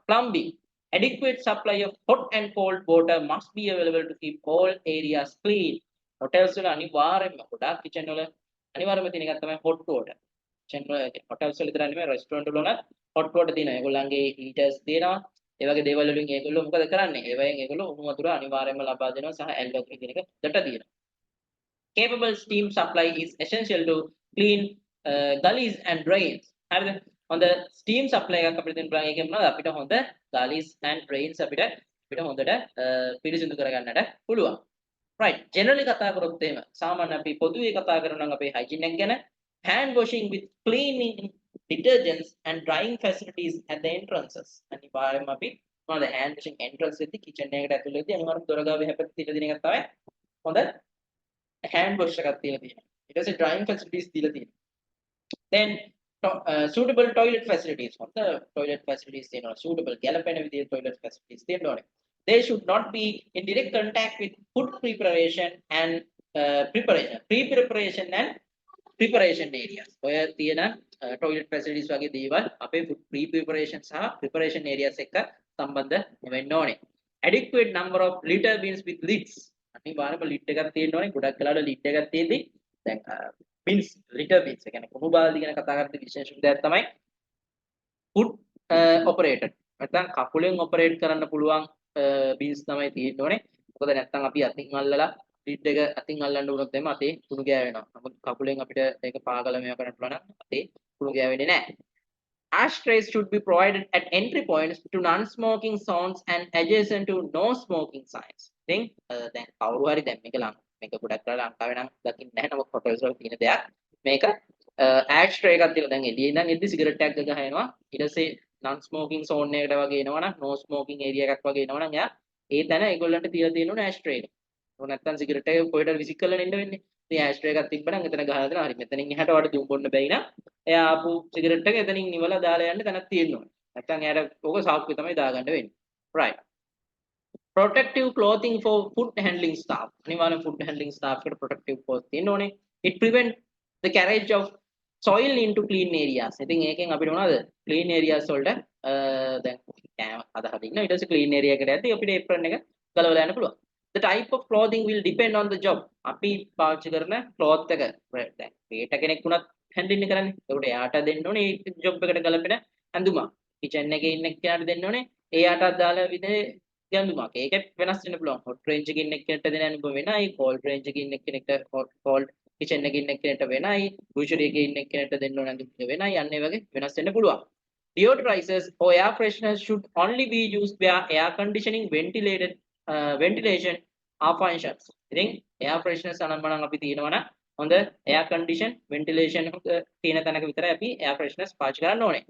Speaker 1: plumbing? Adequate supply of hot and cold water must be available to keep all areas clean. hotels වල අනිවාර්යයෙන්ම ගොඩාක් kitchen වල අනිවාර්යයෙන්ම තියෙන එකක් තමයි hot water. kitchen වල hotels වල විතර නෙමෙයි restaurant වල උනත් hot water තියෙනවා. ඒගොල්ලන්ගේ heaters තියෙනවා. ඒ වගේ දේවල් වලින් ඒගොල්ලෝ මොකද කරන්නේ? ඒවයෙන් ඒගොල්ලෝ උණු වතුර අනිවාර්යයෙන්ම ලබා දෙනවා සහ alcohol කියන එක දෙට තියෙනවා. Capable steam supply is essential to clean gullies and drains. හරිද? හොඳ steam supply එකක් අපිට දෙන්න පුළුවන්. ඒකෙන් මොනවද අපිට හොඳ gullies and drains අපිට හොඳට පිරිසිදු කරගන්නට පුළුවන්. right generally කතා කරොත් එහෙම සාමාන්‍ය අපි පොදුවේ කතා කරනවා නම් අපේ hygiene එක ගැන hand washing with cleaning detergents and drying facilities at the entrances. අනිවාර්යයෙන්ම අපි මොනවද hand washing entrance එකේදී kitchen එකකට ඇතුළු වෙද්දී අනිවාර්යයෙන්ම දොර ගාව හැපෙත් තියලා දෙන එක තමයි හොඳ hand wash එකක් තියලා තියෙනවා. ඊට පස්සේ drying facilities තියලා තියෙනවා. Then suitable toilet facilities. හොඳ toilet facilities තියෙනවා. Suitable ගැලපෙන විදිහේ toilet facilities තියෙන්න ඕනේ. They should not be in direct contact with food preparation and preparation. Pre-preparation and preparation areas. ඔය තියෙන toilet facilities වගේ දේවල් අපේ food pre-preparation සහ preparation areas එක්ක සම්බන්ධ වෙන්න ඕනේ. Adequate number of litter bins with lids. අනිවාර්යයෙන්ම lid එකක් තියෙන්න ඕනේ. ගොඩක් වෙලාවට lid එකක් තියෙද්දි දැන් bins litter bins ඒ කියන්නේ කුණු බාල්දි ගැන කතා කරද්දී විශේෂම දෙයක් තමයි food operator. නැත්නම් කකුලෙන් ඔපරේට් කරන්න පුළුවන් බීන්ස් තමයි තියෙන්න ඕනේ. මොකද නැත්නම් අපි අතින් අල්ලලා ලිඩ් එක අතින් අල්ලන්න උනොත් එimhe අතේ කුණු ගෑවෙනවා. නමුත් කකුලෙන් අපිට ඒක පාගල මේව කරන්න පුළුවන් නම් අතේ කුණු ගෑවෙන්නේ නැහැ. Ashtrays should be provided at entry points to non-smoking zones and adjacent to no smoking signs. ඉතින් දැන් කවුරු හරි දැන් මේක ගොඩක් කරලා ලංකාවේ නම් දකින්නේ නැහැ. නමුත් හොටෙල්ස් වල තියෙන දෙයක්. මේක ashtray එකක් තියලා දැන් එළියේ ඉඳන් එද්දි සිගරට් එකක් ගහනවා. ඊට පස්සේ non smoking zone එකකට වගේ එනවනම් no smoking area එකක් වගේ එනවනම් එයා ඒ තැන ඒගොල්ලන්ට තියලා තියෙන්න ඕනේ ashtray එක. මොකද නැත්තම් සිගරට් එක කොහෙට විසික් කරලා නෙන්න වෙන්නේ. ඉතින් ashtray එකක් තිබ්බනම් එතන ගහලා දෙනවා. හරි මෙතනින් එහාට වඩ දුම් බොන්න බැයි නම් එයා ආපු සිගරට් එක එතනින් නිවලා දාලා යන්න තැනක් තියෙන්න ඕනේ. නැත්තම් එයාට ඕක සාක්කුවේ තමයි දාගන්න වෙන්නේ. right. Protective clothing for food handling staff. අනිවාර්යෙන් food handling staff එකට protective clothes තියෙන්න ඕනේ. It prevent the carriage of soil into clean areas. ඉතින් ඒකෙන් අපිට මොනවද clean areas වලට දැන් කෑම හදලා ඉන්න ඊට පස්සේ clean area එකට යද්දී අපිට apron එක ගලවලා යන්න පුළුවන්. The type of clothing will depend on the job. අපි පාවිච්චි කරන cloth එක දැන් වේට කෙනෙක් වුණත් handling කරන්නේ. ඒකට එයාට දෙන්න ඕනේ ඒ job එකට ගලපෙන ඇඳුමක්. kitchen එකේ ඉන්න කෙනාට දෙන්න ඕනේ එයාට අදාළ විදිහේ ඇඳුමක්. ඒක වෙනස් වෙන්න පුළුවන්. hot range එකේ ඉන්න කෙනෙක්ට දෙන ඇඳුම වෙනයි, cold range එකේ ඉන්න කෙනෙක්ට cold kitchen එකේ ඉන්න කෙනෙක්ට වෙනයි, grocery එකේ ඉන්න කෙනෙක්ට දෙන්න ඕන ඇඳුම් වෙනයි. අන්න ඒ වගේ වෙනස් වෙන්න පුළුවන්. Deodorizers or air fresheners should only be used where air conditioning ventilation are functions. ඉතින් air fresheners අනම්මනම් අපි තියෙනවා නම් හොඳ air condition ventilation තියෙන තැනක විතරයි අපි air fresheners පාවිච්චි කරන්න ඕනේ.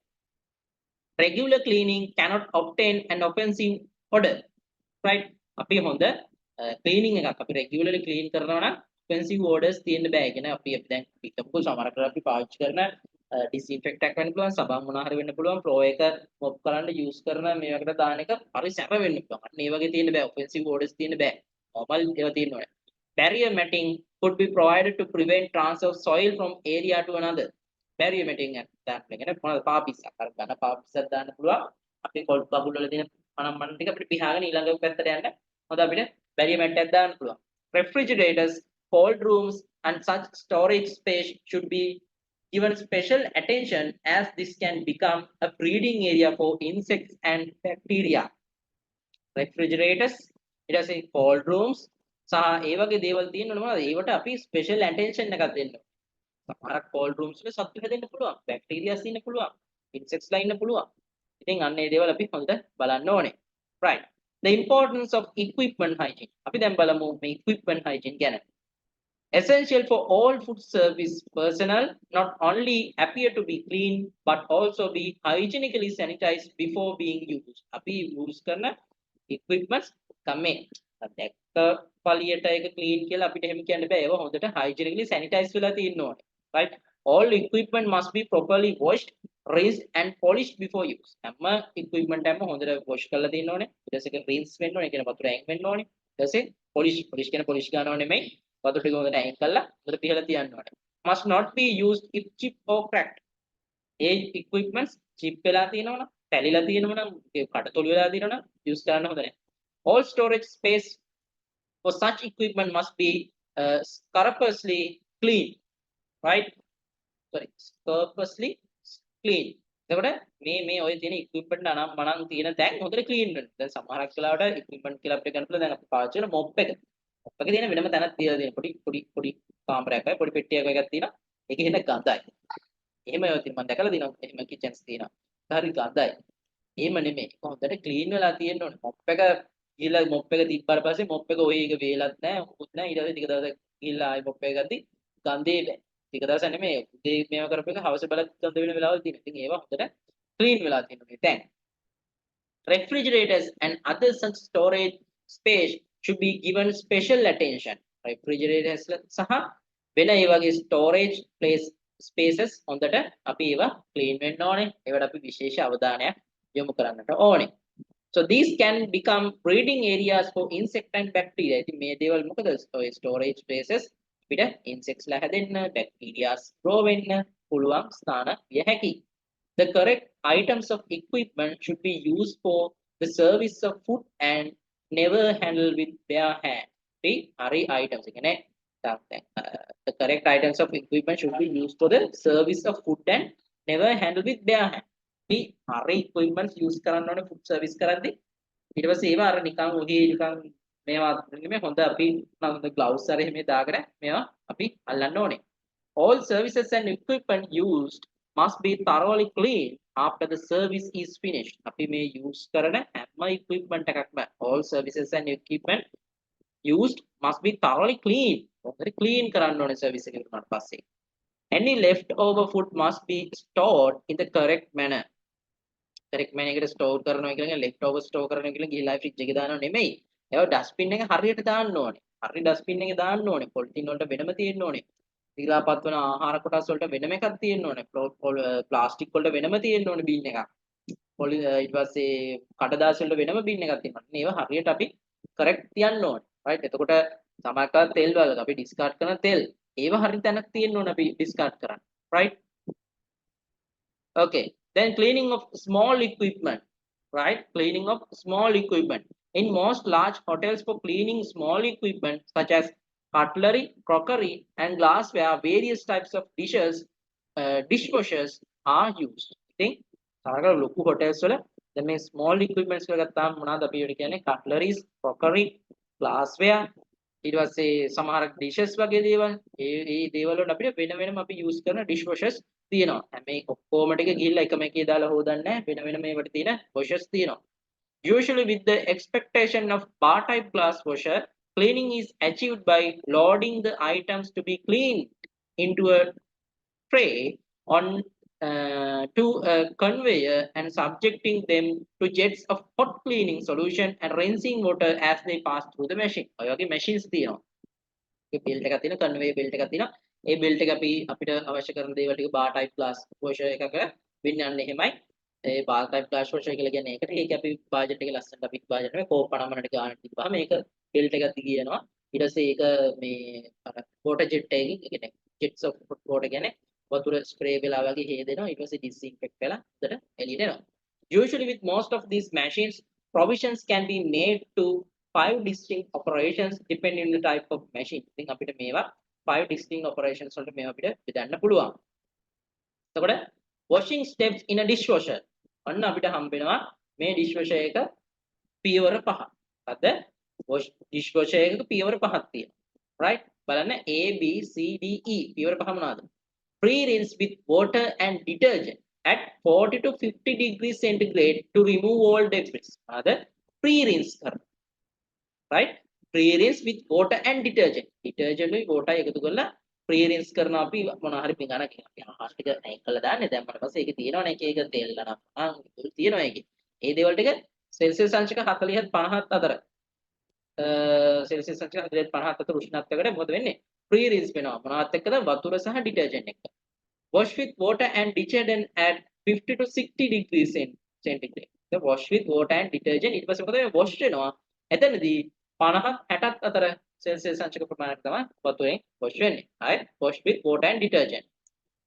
Speaker 1: Regular cleaning cannot obtain an offensive odor. Right? අපි හොඳ cleaning එකක් අපි regularly clean කරනවා නම් offensive odors තියෙන්න බෑ. කියන අපි දැන් පිටපො සමහර කරලා අපි පාවිච්චි කරන disinfect එකක් වෙන්න පුළුවන්, සබන් මොනවා හරි වෙන්න පුළුවන්, floor එක mop කරන්න use කරන මේවකට දාන එක හරි සැප වෙන්න පුළුවන්. අන්න ඒ වගේ තියෙන්න බෑ. offensive odors තියෙන්න බෑ. normal ඒවා තියෙන්න ඕනේ. Barrier matting could be provided to prevent transfer of soil from area to another. Barrier matting එක කියන්නේ මොනවද පාපිස්සක්. අර ඝන පාපිස්සක් දාන්න පුළුවන්. අපි කොල් බබුල් වල තියෙන මන ටික අපිට පිහාගෙන ඊළඟ පැත්තට යන්න හොඳ අපිට barrier mat එකක් දාන්න පුළුවන්. Refrigerators, cold rooms and such storage space should be given special attention as this can become a breeding area for insects and bacteria. Refrigerators, ඊට පස්සේ cold rooms සහ ඒ වගේ දේවල් තියෙනවනේ මොනවද? ඒවට අපි special attention එකක් දෙන්න ඕනේ. සමහර cold rooms වල සත්තු හැදෙන්න පුළුවන්, bacteria ඉන්න පුළුවන්, insects ලා ඉන්න පුළුවන්. ඉතින් අන්න ඒ දේවල් අපි හොඳට බලන්න ඕනේ. Right. The importance of equipment hygiene. අපි දැන් බලමු මේ equipment hygiene ගැන. Essential for all food service personnel not only appear to be clean but also be hygienically sanitized before being used. අපි use කරන equipments තමයි දැක්ක පළියට එක clean කියලා අපිට එහෙම කියන්න බෑ. ඒවා හොඳට hygienically sanitize වෙලා තියෙන්න ඕනේ. Right? All equipment must be properly washed, rinsed and polished before use. හැම equipment එකම හොඳට wash කරලා තියෙන්න ඕනේ. ඊට පස්සේ ඒක rinse වෙන්න ඕනේ. කියන වතුර අයින් වෙන්න ඕනේ. ඊට පස්සේ polish කියන polish ගන්නව නෙමෙයි. වතුර ටික හොඳට අයින් කරලා හොඳට පිහලා තියන්න ඕනේ. Must not be used if chipped or cracked. A equipments chip වෙලා තියෙනවනම්, පැලිලා තියෙනවනම්, කඩතොළු වෙලා තියෙනවනම් use කරන්න හොඳ නැහැ. All storage space for such equipment must be scrupulously clean. Right? Sorry, scrupulously clean. එතකොට මේ ඔය තියෙන equipment අනම් මනම් තියෙන තැන් හොඳට clean වෙන්න. දැන් සමහරක් වෙලාවට equipment කියලා අපිට ගන්න පුළුවන්. දැන් අපි පාවිච්චි කරන mop එක. mop එකේ තියෙන වෙනම තැනක් තියලා තියෙන පොඩි කාමරයක් වගේ පොඩි පෙට්ටියක් වගේ එකක් තියෙනවා. ඒකේ හිට ගඳයි. එහෙම ඒවා තියෙන මම දැකලා තියෙනවා. එහෙම kitchens තියෙනවා. හරි ගඳයි. එහෙම නෙමෙයි. හොඳට clean වෙලා තියෙන්න ඕනේ. mop එක ගිහලා mop එක තිබ්බාට පස්සේ mop එක ඔය එක වේලත් නැහැ. මොකුත් නැහැ. ඊට පස්සේ ටික දවසක් ගිහලා ආයි mop එක ගද්දි ගඳේ බෑ. ටික දවසක් නෙමෙයි උදේ මේව කරපු එක හවස බලත් ගඳ වෙන වෙලාවල් තියෙනවා. ඉතින් ඒවා හොඳට ක්ලීන් වෙලා තියෙනවා මේ තැන්. Refrigerators and other such storage space should be given special attention. Refrigerators සහ වෙන ඒ වගේ storage place spaces හොඳට අපි ඒවා clean වෙන්න ඕනේ. ඒවට අපි විශේෂ අවධානයක් යොමු කරන්නට ඕනේ. So these can become breeding areas for insect and bacteria. ඉතින් මේ දේවල් මොකද storage spaces අපිට insects ලා හැදෙන්න, bacterias grow වෙන්න පුළුවන් ස්ථාන විය හැකියි. The correct items of equipment should be used for the service of food and never handled with bare hand. Hari items. The correct items of equipment should be used for the service of food and never handled with bare hand. Hari equipments use කරන්න ඕනේ food service කරද්දී. ඊට පස්සේ ඒවා අර නිකන් උගේ නිකන් මේවා නෙමෙයි හොඳ අපි හොඳ gloves අර එහෙම දාගෙන මේවා අපි අල්ලන්න ඕනේ. All services and equipment used must be thoroughly cleaned after the service is finished. අපි මේ use කරන හැම equipment එකක්ම all services and equipment used must be thoroughly cleaned. හොඳට clean කරන්න ඕනේ service එක ඉවරනාට පස්සේ. Any leftover food must be stored in the correct manner. correct manner එකට store කරනවා කියන්නේ leftover store කරනවා කියලා ගිහලා fridge එකේ දානව නෙමෙයි. ඒවා dustbin එක හරියට දාන්න ඕනේ. හරි dustbin එකේ දාන්න ඕනේ. polythene වලට වෙනම තියෙන්න ඕනේ. දිගාපත් වන ආහාර කොටස් වලට වෙනම එකක් තියෙන්න ඕනේ. ප්ලාස්ටික් වලට වෙනම තියෙන්න ඕනේ බින් එකක්. ඊට පස්සේ කඩදාසි වලට වෙනම බින් එකක් තියෙනවා. මේවා හරියට අපි correct තියන්න ඕනේ. right? එතකොට සමහරවිට තෙල් වල අපි discard කරන තෙල් ඒවා හරිය තැනක් තියෙන්න ඕනේ අපි discard කරන්න. right? Okay. Then cleaning of small equipment. Right? Cleaning of small equipment. In most large hotels for cleaning small equipment such as cutlery, crockery, and glassware, various types of dishes, dishwashers are used. ඉතින් සමහර ලොකු hotels වල දැන් මේ small equipments වල ගත්තාම මොනවද අපි ඒකට කියන්නේ cutleries, crockery, glassware, ඊට පස්සේ සමහර dishes වගේ දේවල් ඒ දේවල් වල අපිට වෙන වෙනම අපි use කරන dishwashers තියෙනවා. හැම ඔක්කොම ටික ගිහිල්ලා එකම එකේ දාලා හොදන්නේ වෙන වෙනම ඒවට තියෙන washers තියෙනවා. Usually with the expectation of bar type glass washer, cleaning is achieved by loading the items to be cleaned into a tray on to a conveyor and subjecting them to jets of hot cleaning solution and rinsing water as they pass through the machine. ඔය වගේ machines තියෙනවා. ඒ belt එකක් තියෙනවා, conveyor belt එකක් තියෙනවා. ඒ belt එක අපිට අවශ්‍ය කරන දේවල් ටික bar type glass washer එකක වින්නන්නේ එහෙමයි. ඒ bar type glass washer කියලා කියන්නේ ඒකට. ඒක අපි budget එක ලස්සනට අපි budget එකේ කෝප 50කට ගානක් තිබ්බහම මේක belt එකක් දිගියනවා. ඊට පස්සේ ඒක මේ අර water jet එකකින් ඒ කියන්නේ jets of water කියන්නේ වතුර ස්ප්‍රේ වෙලා වගේ හේදෙනවා. ඊට පස්සේ disinfect වෙලා හොඳට එළියට එනවා. Usually with most of these machines, provisions can be made to 5 distinct operations depending on the type of machine. ඉතින් අපිට මේවා 5 distinct operations වලට මේවා අපිට බෙදන්න පුළුවන්. එතකොට washing steps in a dishwasher. අන්න අපිට හම්බ වෙනවා මේ dishwasher එක පියවර පහ. අද dishwasher එකක පියවර පහක් තියෙනවා. right? බලන්න A B C D E පියවර පහ මොනවාද? Pre-rinse with water and detergent at 40 to 50 degrees centigrade to remove all debris. අද pre-rinse කරනවා. right? Pre-rinse with water and detergent. Detergent with water එකතු කරලා pre-rinse කරනවා අපි මොනවා හරි පිඟානක් අපි ආහාර ටික ඇයි කළා දාන්නේ දැන් මට පස්සේ ඒක තියෙනවනේ එක තෙල් නම් තියෙනවා ඒකේ. ඒ දේවල් ටික සෙල්සියස් අංශක 40 50 අතර සෙල්සියස් අංශක 40 50 අතර උෂ්ණත්වයකට මොකද වෙන්නේ? Pre-rinse වෙනවා. මොනවත් එක්කද වතුර සහ detergent එක්ක. Wash with water and detergent at 50 to 60 degrees centigrade. The wash with water and detergent ඊට පස්සේ මොකද මේ wash වෙනවා. එතනදී 50 60ක් අතර සෙල්සියස් අංශක ප්‍රමාණයක් තමයි වතුරෙන් wash වෙන්නේ. right? Wash with water and detergent.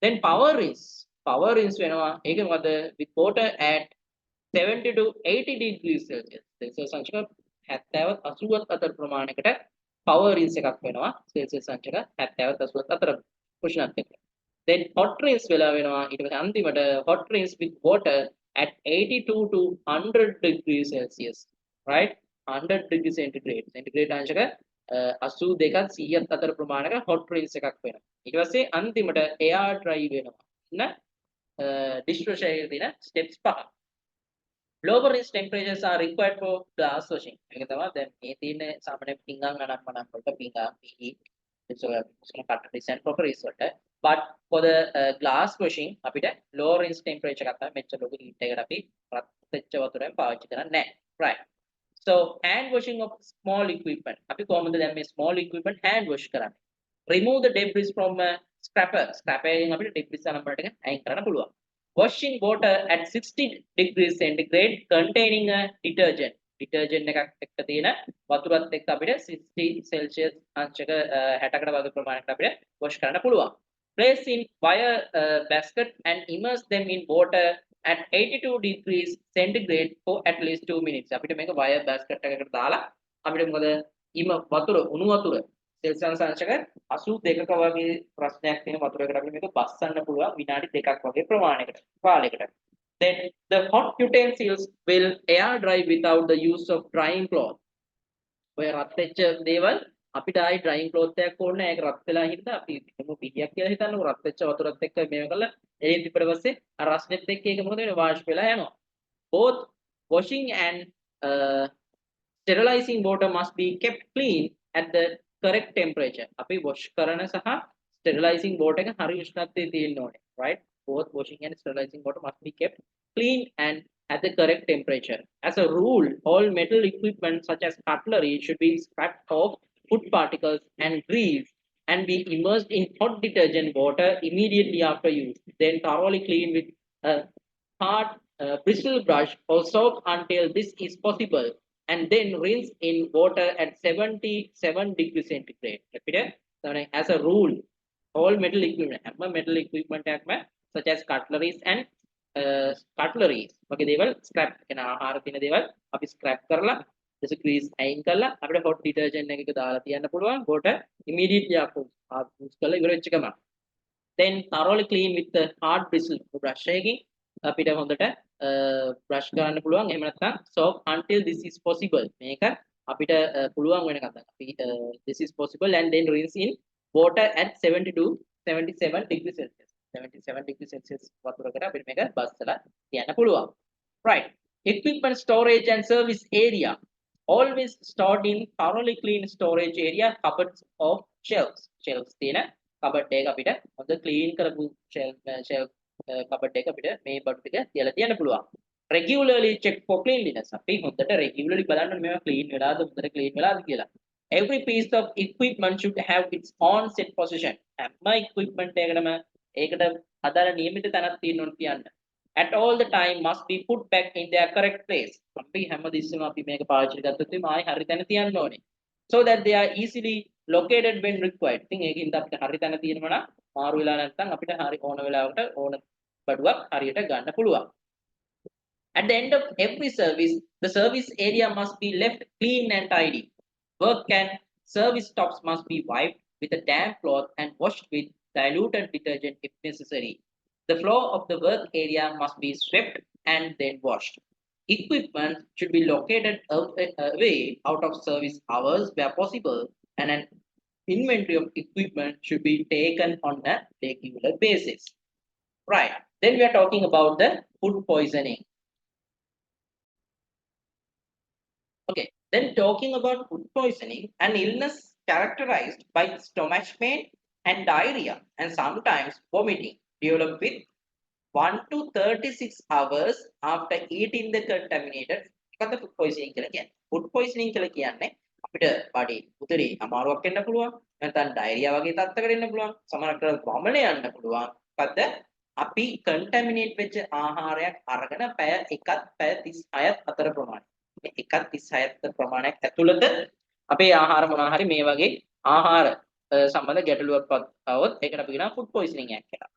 Speaker 1: Then power rinse. Power rinse වෙනවා. ඒක මොකද with water at 70 to 80 degrees Celsius. Celsius අංශක 70 80ක් අතර ප්‍රමාණයකට power rinse එකක් වෙනවා. සෙල්සියස් අංශක 70 80ක් අතර උෂ්ණත්වයකට. Then hot rinse වෙලා වෙනවා. ඊට පස්සේ අන්තිමට hot rinse with water at 82 to 100 degrees Celsius. right? 100 degree centigrade. centigrade අංශක 82ක් 100ක් අතර ප්‍රමාණයක hot rinse එකක් වෙනවා. ඊට පස්සේ අන්තිමට air dry වෙනවා. dishwasher එකේ තියෙන steps පහ. Lower rinse temperatures are required for glass washing. ඒක තමයි දැන් මේ තියෙන සාමාන්‍ය පිංගම් අනම්මනම් වලට පිංගම් පිහි so cut design properties වලට but for the glass washing අපිට low rinse temperature එකක් තමයි මෙච්චර ලොකු heat එකකට අපි රත් වෙච්ච වතුරෙන් පාවිච්චි කරන්නේ නැහැ. Right. So hand washing of small equipment. අපි කොහොමද දැන් මේ small equipment hand wash කරන්නේ? Remove the debris from a scraper. Scraper එකෙන් අපිට debris අනම්බරට එක අයින් කරන්න පුළුවන්. Washing water at 60 degrees centigrade containing a detergent. Detergent එකක් එක්ක තියෙන වතුරත් එක්ක අපිට 60 celsius අංශක 60කට වගේ ප්‍රමාණයකට අපිට wash කරන්න පුළුවන්. Place in wire basket and immerse them in water at 82 degrees centigrade for at least 2 minutes. අපිට මේක wire basket එකකට දාලා අපිට මොකද වතුර උණු වතුර සෙල්සියස් අංශක 82ක වගේ ප්‍රශ්නයක් තියෙන වතුරකට අපිට මේක බස්සන්න පුළුවන් විනාඩි 2ක් වගේ ප්‍රමාණයකට කාලයකට. Then the hot utensils will air dry without the use of drying cloth. ඔය රත් වෙච්ච දේවල් අපිට ආයි ඩ්‍රයින් ක්ලොත් එකක් ඕනේ නැහැ. ඒක රත් වෙලා හින්දා අපි හිතමු පිහියක් කියලා හිතන්නකො රත් වෙච්ච වතුරත් එක්ක මේව කරලා එළියට තිබ්බට පස්සේ අර රස්නෙත් එක්ක ඒක මොකද වෙන්නේ වාෂ් වෙලා යනවා. Both washing and sterilizing water must be kept clean at the correct temperature. අපි wash කරන සහ sterilizing water එක හරි උෂ්ණත්වයේ තියෙන්න ඕනේ. Right? Both washing and sterilizing water must be kept clean and at the correct temperature. As a rule, all metal equipment such as cutlery should be scraped off food particles and grease and be immersed in hot detergent water immediately after use. Then thoroughly clean with a hard bristle brush or soap until this is possible, and then rinse in water at 77 degrees centigrade. As a rule, all metal equipment such as cutleries and cutleries වගේ දේවල් scrap කරන ආහාර තියෙන දේවල් අපි scrap කරලා this grease අයින් කරලා අපිට hot detergent එකක දාලා තියන්න පුළුවන් water immediately after use කරලා ඉවර වෙච්ච ගමන්. Then thoroughly clean with the hard bristle brush එකකින් අපිට හොඳට brush කරන්න පුළුවන්. එහෙම නැත්නම් soap until this is possible. මේක අපිට පුළුවන් වෙන කතාවක්. අපි this is possible and then rinse in water at 77 degrees Celsius. 77 degrees Celsius වතුරකට අපිට මේක බස්සලා තියන්න පුළුවන්. Right. Equipment storage and service area. Always stored in thoroughly clean storage area, cupboards of shelves. Shelves තියෙන cupboard එක අපිට හොඳ clean කරපු shelf cupboard එක අපිට මේ බඩු ටික තියලා තියන්න පුළුවන්. Regularly check for cleanliness. අපි හොඳට regularly බලන්න මේවා clean වෙලාද හොඳට clean වෙලාද කියලා. Every piece of equipment should have its own set position. හැම equipment එකකටම ඒකට අදාළ නියමිත තැනක් තියෙන්න ඕන කියන්න. At all the time must be put back in their correct place. අපි හැමදෙස්සෙම අපි මේක පාවිච්චි කරගත්තොත් ආයි හරි තැන තියන්න ඕනේ. So that they are easily located when required. ඉතින් ඒකින්ද අපිට හරි තැන තියෙනවා නම් මාරු වෙලා නැත්නම් අපිට හරි ඕන වෙලාවකට ඕන බඩුවක් හරියට ගන්න පුළුවන්. At the end of every service, the service area must be left clean and tidy. Work and service stops must be wiped with a damp cloth and washed with diluted detergent if necessary. The floor of the work area must be swept and then washed. Equipment should be located away out of service hours where possible, and an inventory of equipment should be taken on a regular basis. Right. Then we are talking about the food poisoning. Okay. Then talking about food poisoning, an illness characterized by stomach pain and diarrhea and sometimes vomiting develop with 1 to 36 hours after eating the contaminated food poisoning කියලා කියන්නේ. Food poisoning කියලා කියන්නේ අපිට බඩේ උදරේ අමාරුවක් වෙන්න පුළුවන්. නැත්නම් diarrhea වගේ තත්ත්වයකට එන්න පුළුවන්. සමහරකට වමන යන්න පුළුවන්. මොකද අපි contaminate වෙච්ච ආහාරයක් අරගෙන පැය 1ත් පැය 36ත් අතර ප්‍රමාණය. මේ 1ත් 36ත් අතර ප්‍රමාණයක් ඇතුළත අපේ ආහාර මොනවා හරි මේ වගේ ආහාර සම්බන්ධ ගැටලුවක්පත් આવොත් ඒකට අපි කියනවා food poisoning එකක් කියලා.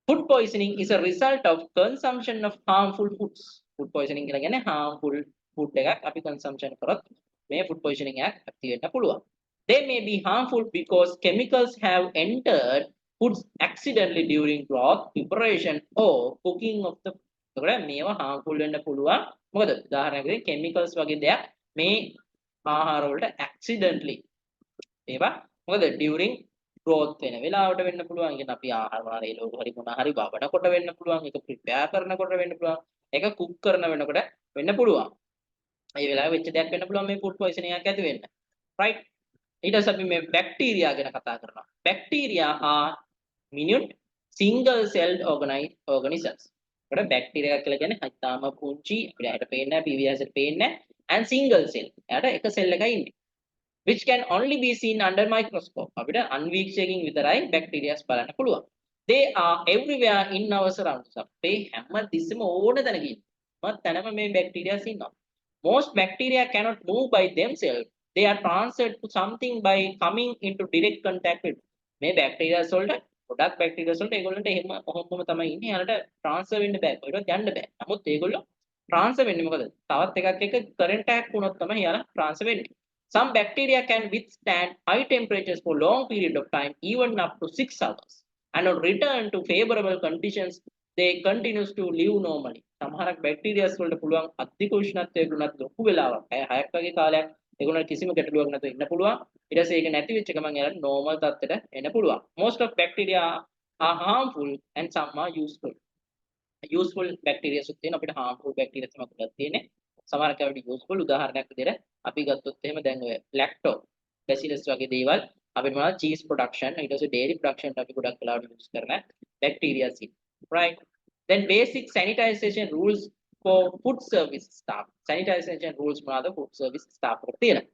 Speaker 1: Food poisoning is a result of consumption of harmful foods. Food poisoning කියලා කියන්නේ harmful food එකක් අපි consumption කරොත් මේ food poisoning එකක් ඇති වෙන්න පුළුවන්. They may be harmful because chemicals have entered foods accidentally during broth preparation or cooking of the food. ඒකට මේවා harmful වෙන්න පුළුවන්. මොකද උදාහරණයකට chemicals වගේ දෙයක් මේ ආහාර වලට accidentally ඒවා මොකද during growth වෙන වෙලාවට වෙන්න පුළුවන්. ඉතින් අපි ආහාර වල ලෝක හරි මොනවා හරි බබනකොට වෙන්න පුළුවන්. ඒක prepare කරනකොට වෙන්න පුළුවන්. ඒක cook කරන වෙනකොට වෙන්න පුළුවන්. මේ වෙලාවෙ වෙච්ච දෙයක් වෙන්න පුළුවන් මේ food poisoning එකක් ඇති වෙන්න. Right? ඊට පස්සේ අපි මේ bacteria ගැන කතා කරනවා. Bacteria are minute single celled organisms. ඒකට බැක්ටීරියා කියලා කියන්නේ හිතාම පුංචි අපිට ඇහැට පේන්නේ නැහැ PVS එකට පේන්නේ නැහැ and single cell. එයාට එක cell එකයි ඉන්නේ. Which can only be seen under microscope. අපිට අන්වීක්ෂයකින් විතරයි බැක්ටීරියාස් බලන්න පුළුවන්. They are everywhere in our surroundings. අපේ හැම තිස්සෙම ඕන තැනක ඉන්නවා. තැනම මේ බැක්ටීරියාස් ඉන්නවා. Most bacteria cannot move by themselves. They are transferred to something by coming into direct contact with. මේ බැක්ටීරියාස් වලට ගොඩක් බැක්ටීරියාස් වලට ඒගොල්ලන්ට එහෙම කොහොමම තමයි ඉන්නේ. යාලට ට්‍රාන්ස්ෆර් වෙන්න බෑ. ඒකට යන්න බෑ. නමුත් ඒගොල්ලෝ ට්‍රාන්ස්ෆර් වෙන්නේ මොකද? තවත් එකක් එක්ක කරන්ට් එකක් වුණොත් තමයි යාලා ට්‍රාන්ස්ෆර් වෙන්නේ. Some bacteria can withstand high temperatures for long period of time, even up to 6 hours. And on return to favorable conditions, they continues to live normally. සමහරක් බැක්ටීරියාස් වලට පුළුවන් අධික උෂ්ණත්වයක උනත් ලොකු වෙලාවක් 6ක් වගේ කාලයක් ඒගොල්ලන්ට කිසිම ගැටලුවක් නැතුව ඉන්න පුළුවන්. ඊට පස්සේ ඒක නැති වෙච්ච ගමන් යාලා normal තත්ත්වයට එන්න පුළුවන්. Most of bacteria are harmful and some are useful. Useful bacteria සුත් තියෙන අපිට harmful bacteria තමයි ගොඩක් තියෙන්නේ. සමහර කවට useful උදාහරණයක් විදිහට අපි ගත්තොත් එහෙම දැන් ඔය lacto bacillus වගේ දේවල් අපිට මොනවද cheese production ඊට පස්සේ dairy production අපි ගොඩක් වෙලාවට use කරන bacteria right. Then basic sanitization rules for food service staff. Sanitization rules මොනවද food service staff එකට තියෙනවා.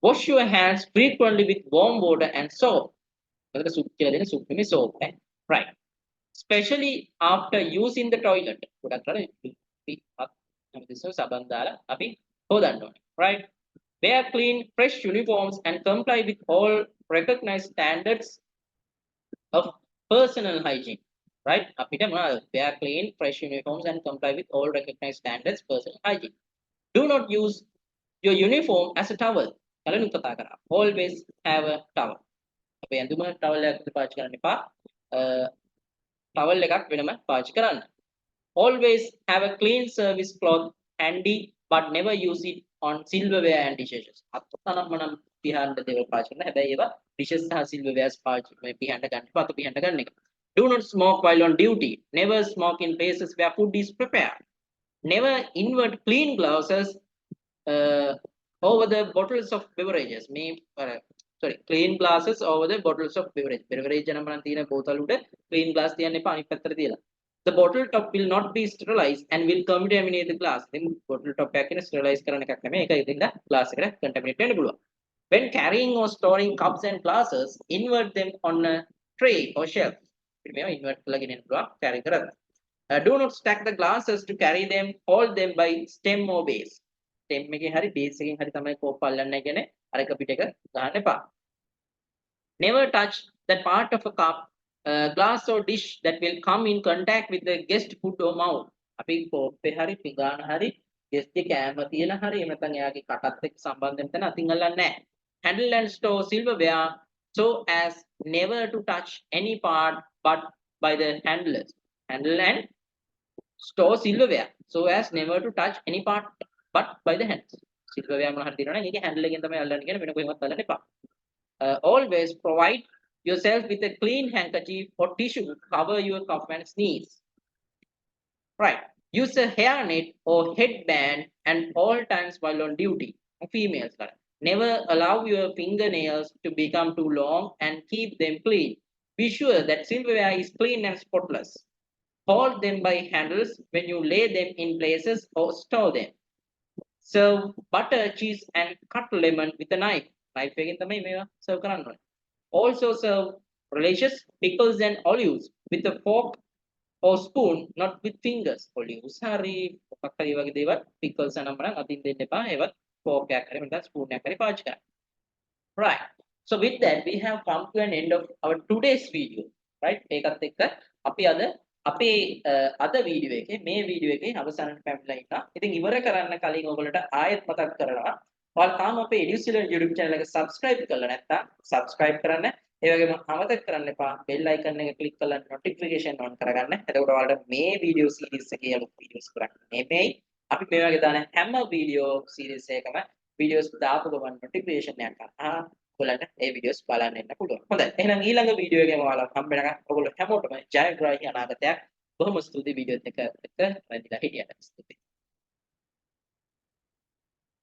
Speaker 1: Wash your hands frequently with warm water and soap. එතකොට සුප් කියලා දෙන සුප් නෙමෙයි soap නේ. Right. Especially after using the toilet. ගොඩක් කරලා සබන් දාලා අපි හොදන්න ඕනේ. Right. Wear clean, fresh uniforms and comply with all recognized standards of personal hygiene. Right? අපිට මොනවද? Wear clean, fresh uniforms and comply with all recognized standards personal hygiene. Do not use your uniform as a towel. කලින් කතා කරා. Always have a towel. අපේ ඇඳුම towel එකක් පාවිච්චි කරන්න එපා. towel එකක් වෙනම පාවිච්චි කරන්න. Always have a clean service cloth handy but never use it on silverware and dishes. අත්තනම්මනම් පිහන්න දේවල් පාවිච්චි කරන්න. හැබැයි ඒවා dishes සහ silverwares පාවිච්චි මේ පිහන්න ගන්න එපා. අත පිහන්න ගන්න එක. Do not smoke while on duty. Never smoke in places where food is prepared. Never invert clean glasses over the bottles of beverages. Clean glasses over the bottles of beverage. Beverage නම් නම් තියෙන බෝතල් උඩ clean glass තියන්න එපා අනිත් පැත්තට තියලා. The bottle top will not be sterilized and will contaminate the glass. Then bottle top එකක් කියන sterilize කරන එකක් නෙමෙයි. ඒක ඉතින් glass එකට contaminate වෙන්න පුළුවන්. When carrying or storing cups and glasses, invert them on a tray or shelf. මේවා invert කරලා ගෙනියන්න පුළුවන් carry කරලා. Do not stack the glasses to carry them, hold them by stem or base. Stem එකෙන් හරි base එකෙන් හරි තමයි කෝප්ප අල්ලන්නේ කියන්නේ අර එක පිට එක ගන්න එපා. Never touch that part of a cup, glass or dish that will come in contact with the guest food or mouth. අපි කෝප්පේ හරි පිඟාන හරි guest එක කෑම තියෙන හරි එහෙම නැත්නම් එයාගේ කටත් එක්ක සම්බන්ධ වෙන තැන අතින් අල්ලන්නේ නැහැ. Handle and store silverware so as never to touch any part but by the handlers. Handle and store silverware so as never to touch any part but by the hands. silverware මොන හරි දිනවනම් ඒකේ handle එකෙන් තමයි අල්ලන්නේ කියන වෙන කොහෙවත් අල්ලන්න එපා. Always provide yourself with a clean handkerchief or tissue to cover your cough and sneeze. Right. Use a hairnet or headband and all times while on duty. Females. Never allow your fingernails to become too long and keep them clean. Be sure that silverware is clean and spotless. Hold them by handles when you lay them in places or store them. Serve butter, cheese and cut lemon with a knife. Knife එකෙන් තමයි මේවා serve කරන්න ඕනේ. Also serve relish, pickles and olives with a fork or spoon, not with fingers. Olives hari මොකක් හරි වගේ දේවල් pickles නම් නම් අතින් දෙන්න එපා. ඒවත් fork එකක් හරි නැත්නම් spoon එකක් හරි පාවිච්චි කරන්න. Right. So with that we have come to an end of our today's video. Right. ඒකත් එක්ක අපි අද අපේ අද වීඩියෝ එකේ මේ වීඩියෝ එකේ අවසානට පැමිණලා ඉන්නවා. ඉතින් ඉවර කරන්න කලින් ඔයගොල්ලන්ට ආයෙත් මතක් කරනවා. ඔයාලා තාම අපේ EduSilent YouTube channel එක subscribe කරලා නැත්නම් subscribe කරන්න. ඒ වගේම අමතක කරන්න එපා bell icon එක click කරලා notification on කරගන්න. එතකොට ඔයාලට මේ video series එකේ අලුත් videos කරන්න නෙමෙයි. අපි මේ වගේ දාන හැම video series එකකම videos දාපු ගමන් notification එකක් ඔයාලට ඒ videos බලන්න ඉන්න පුළුවන්. හොඳයි. එහෙනම් ඊළඟ video එකේම ඔයාලා හම්බ වෙනකන් ඔයගොල්ලෝ හැමෝටම ජයග්‍රාහී අනාගතයක්. බොහොම ස්තුතියි video එක රැඳිලා හිටියට. ස්තුතියි.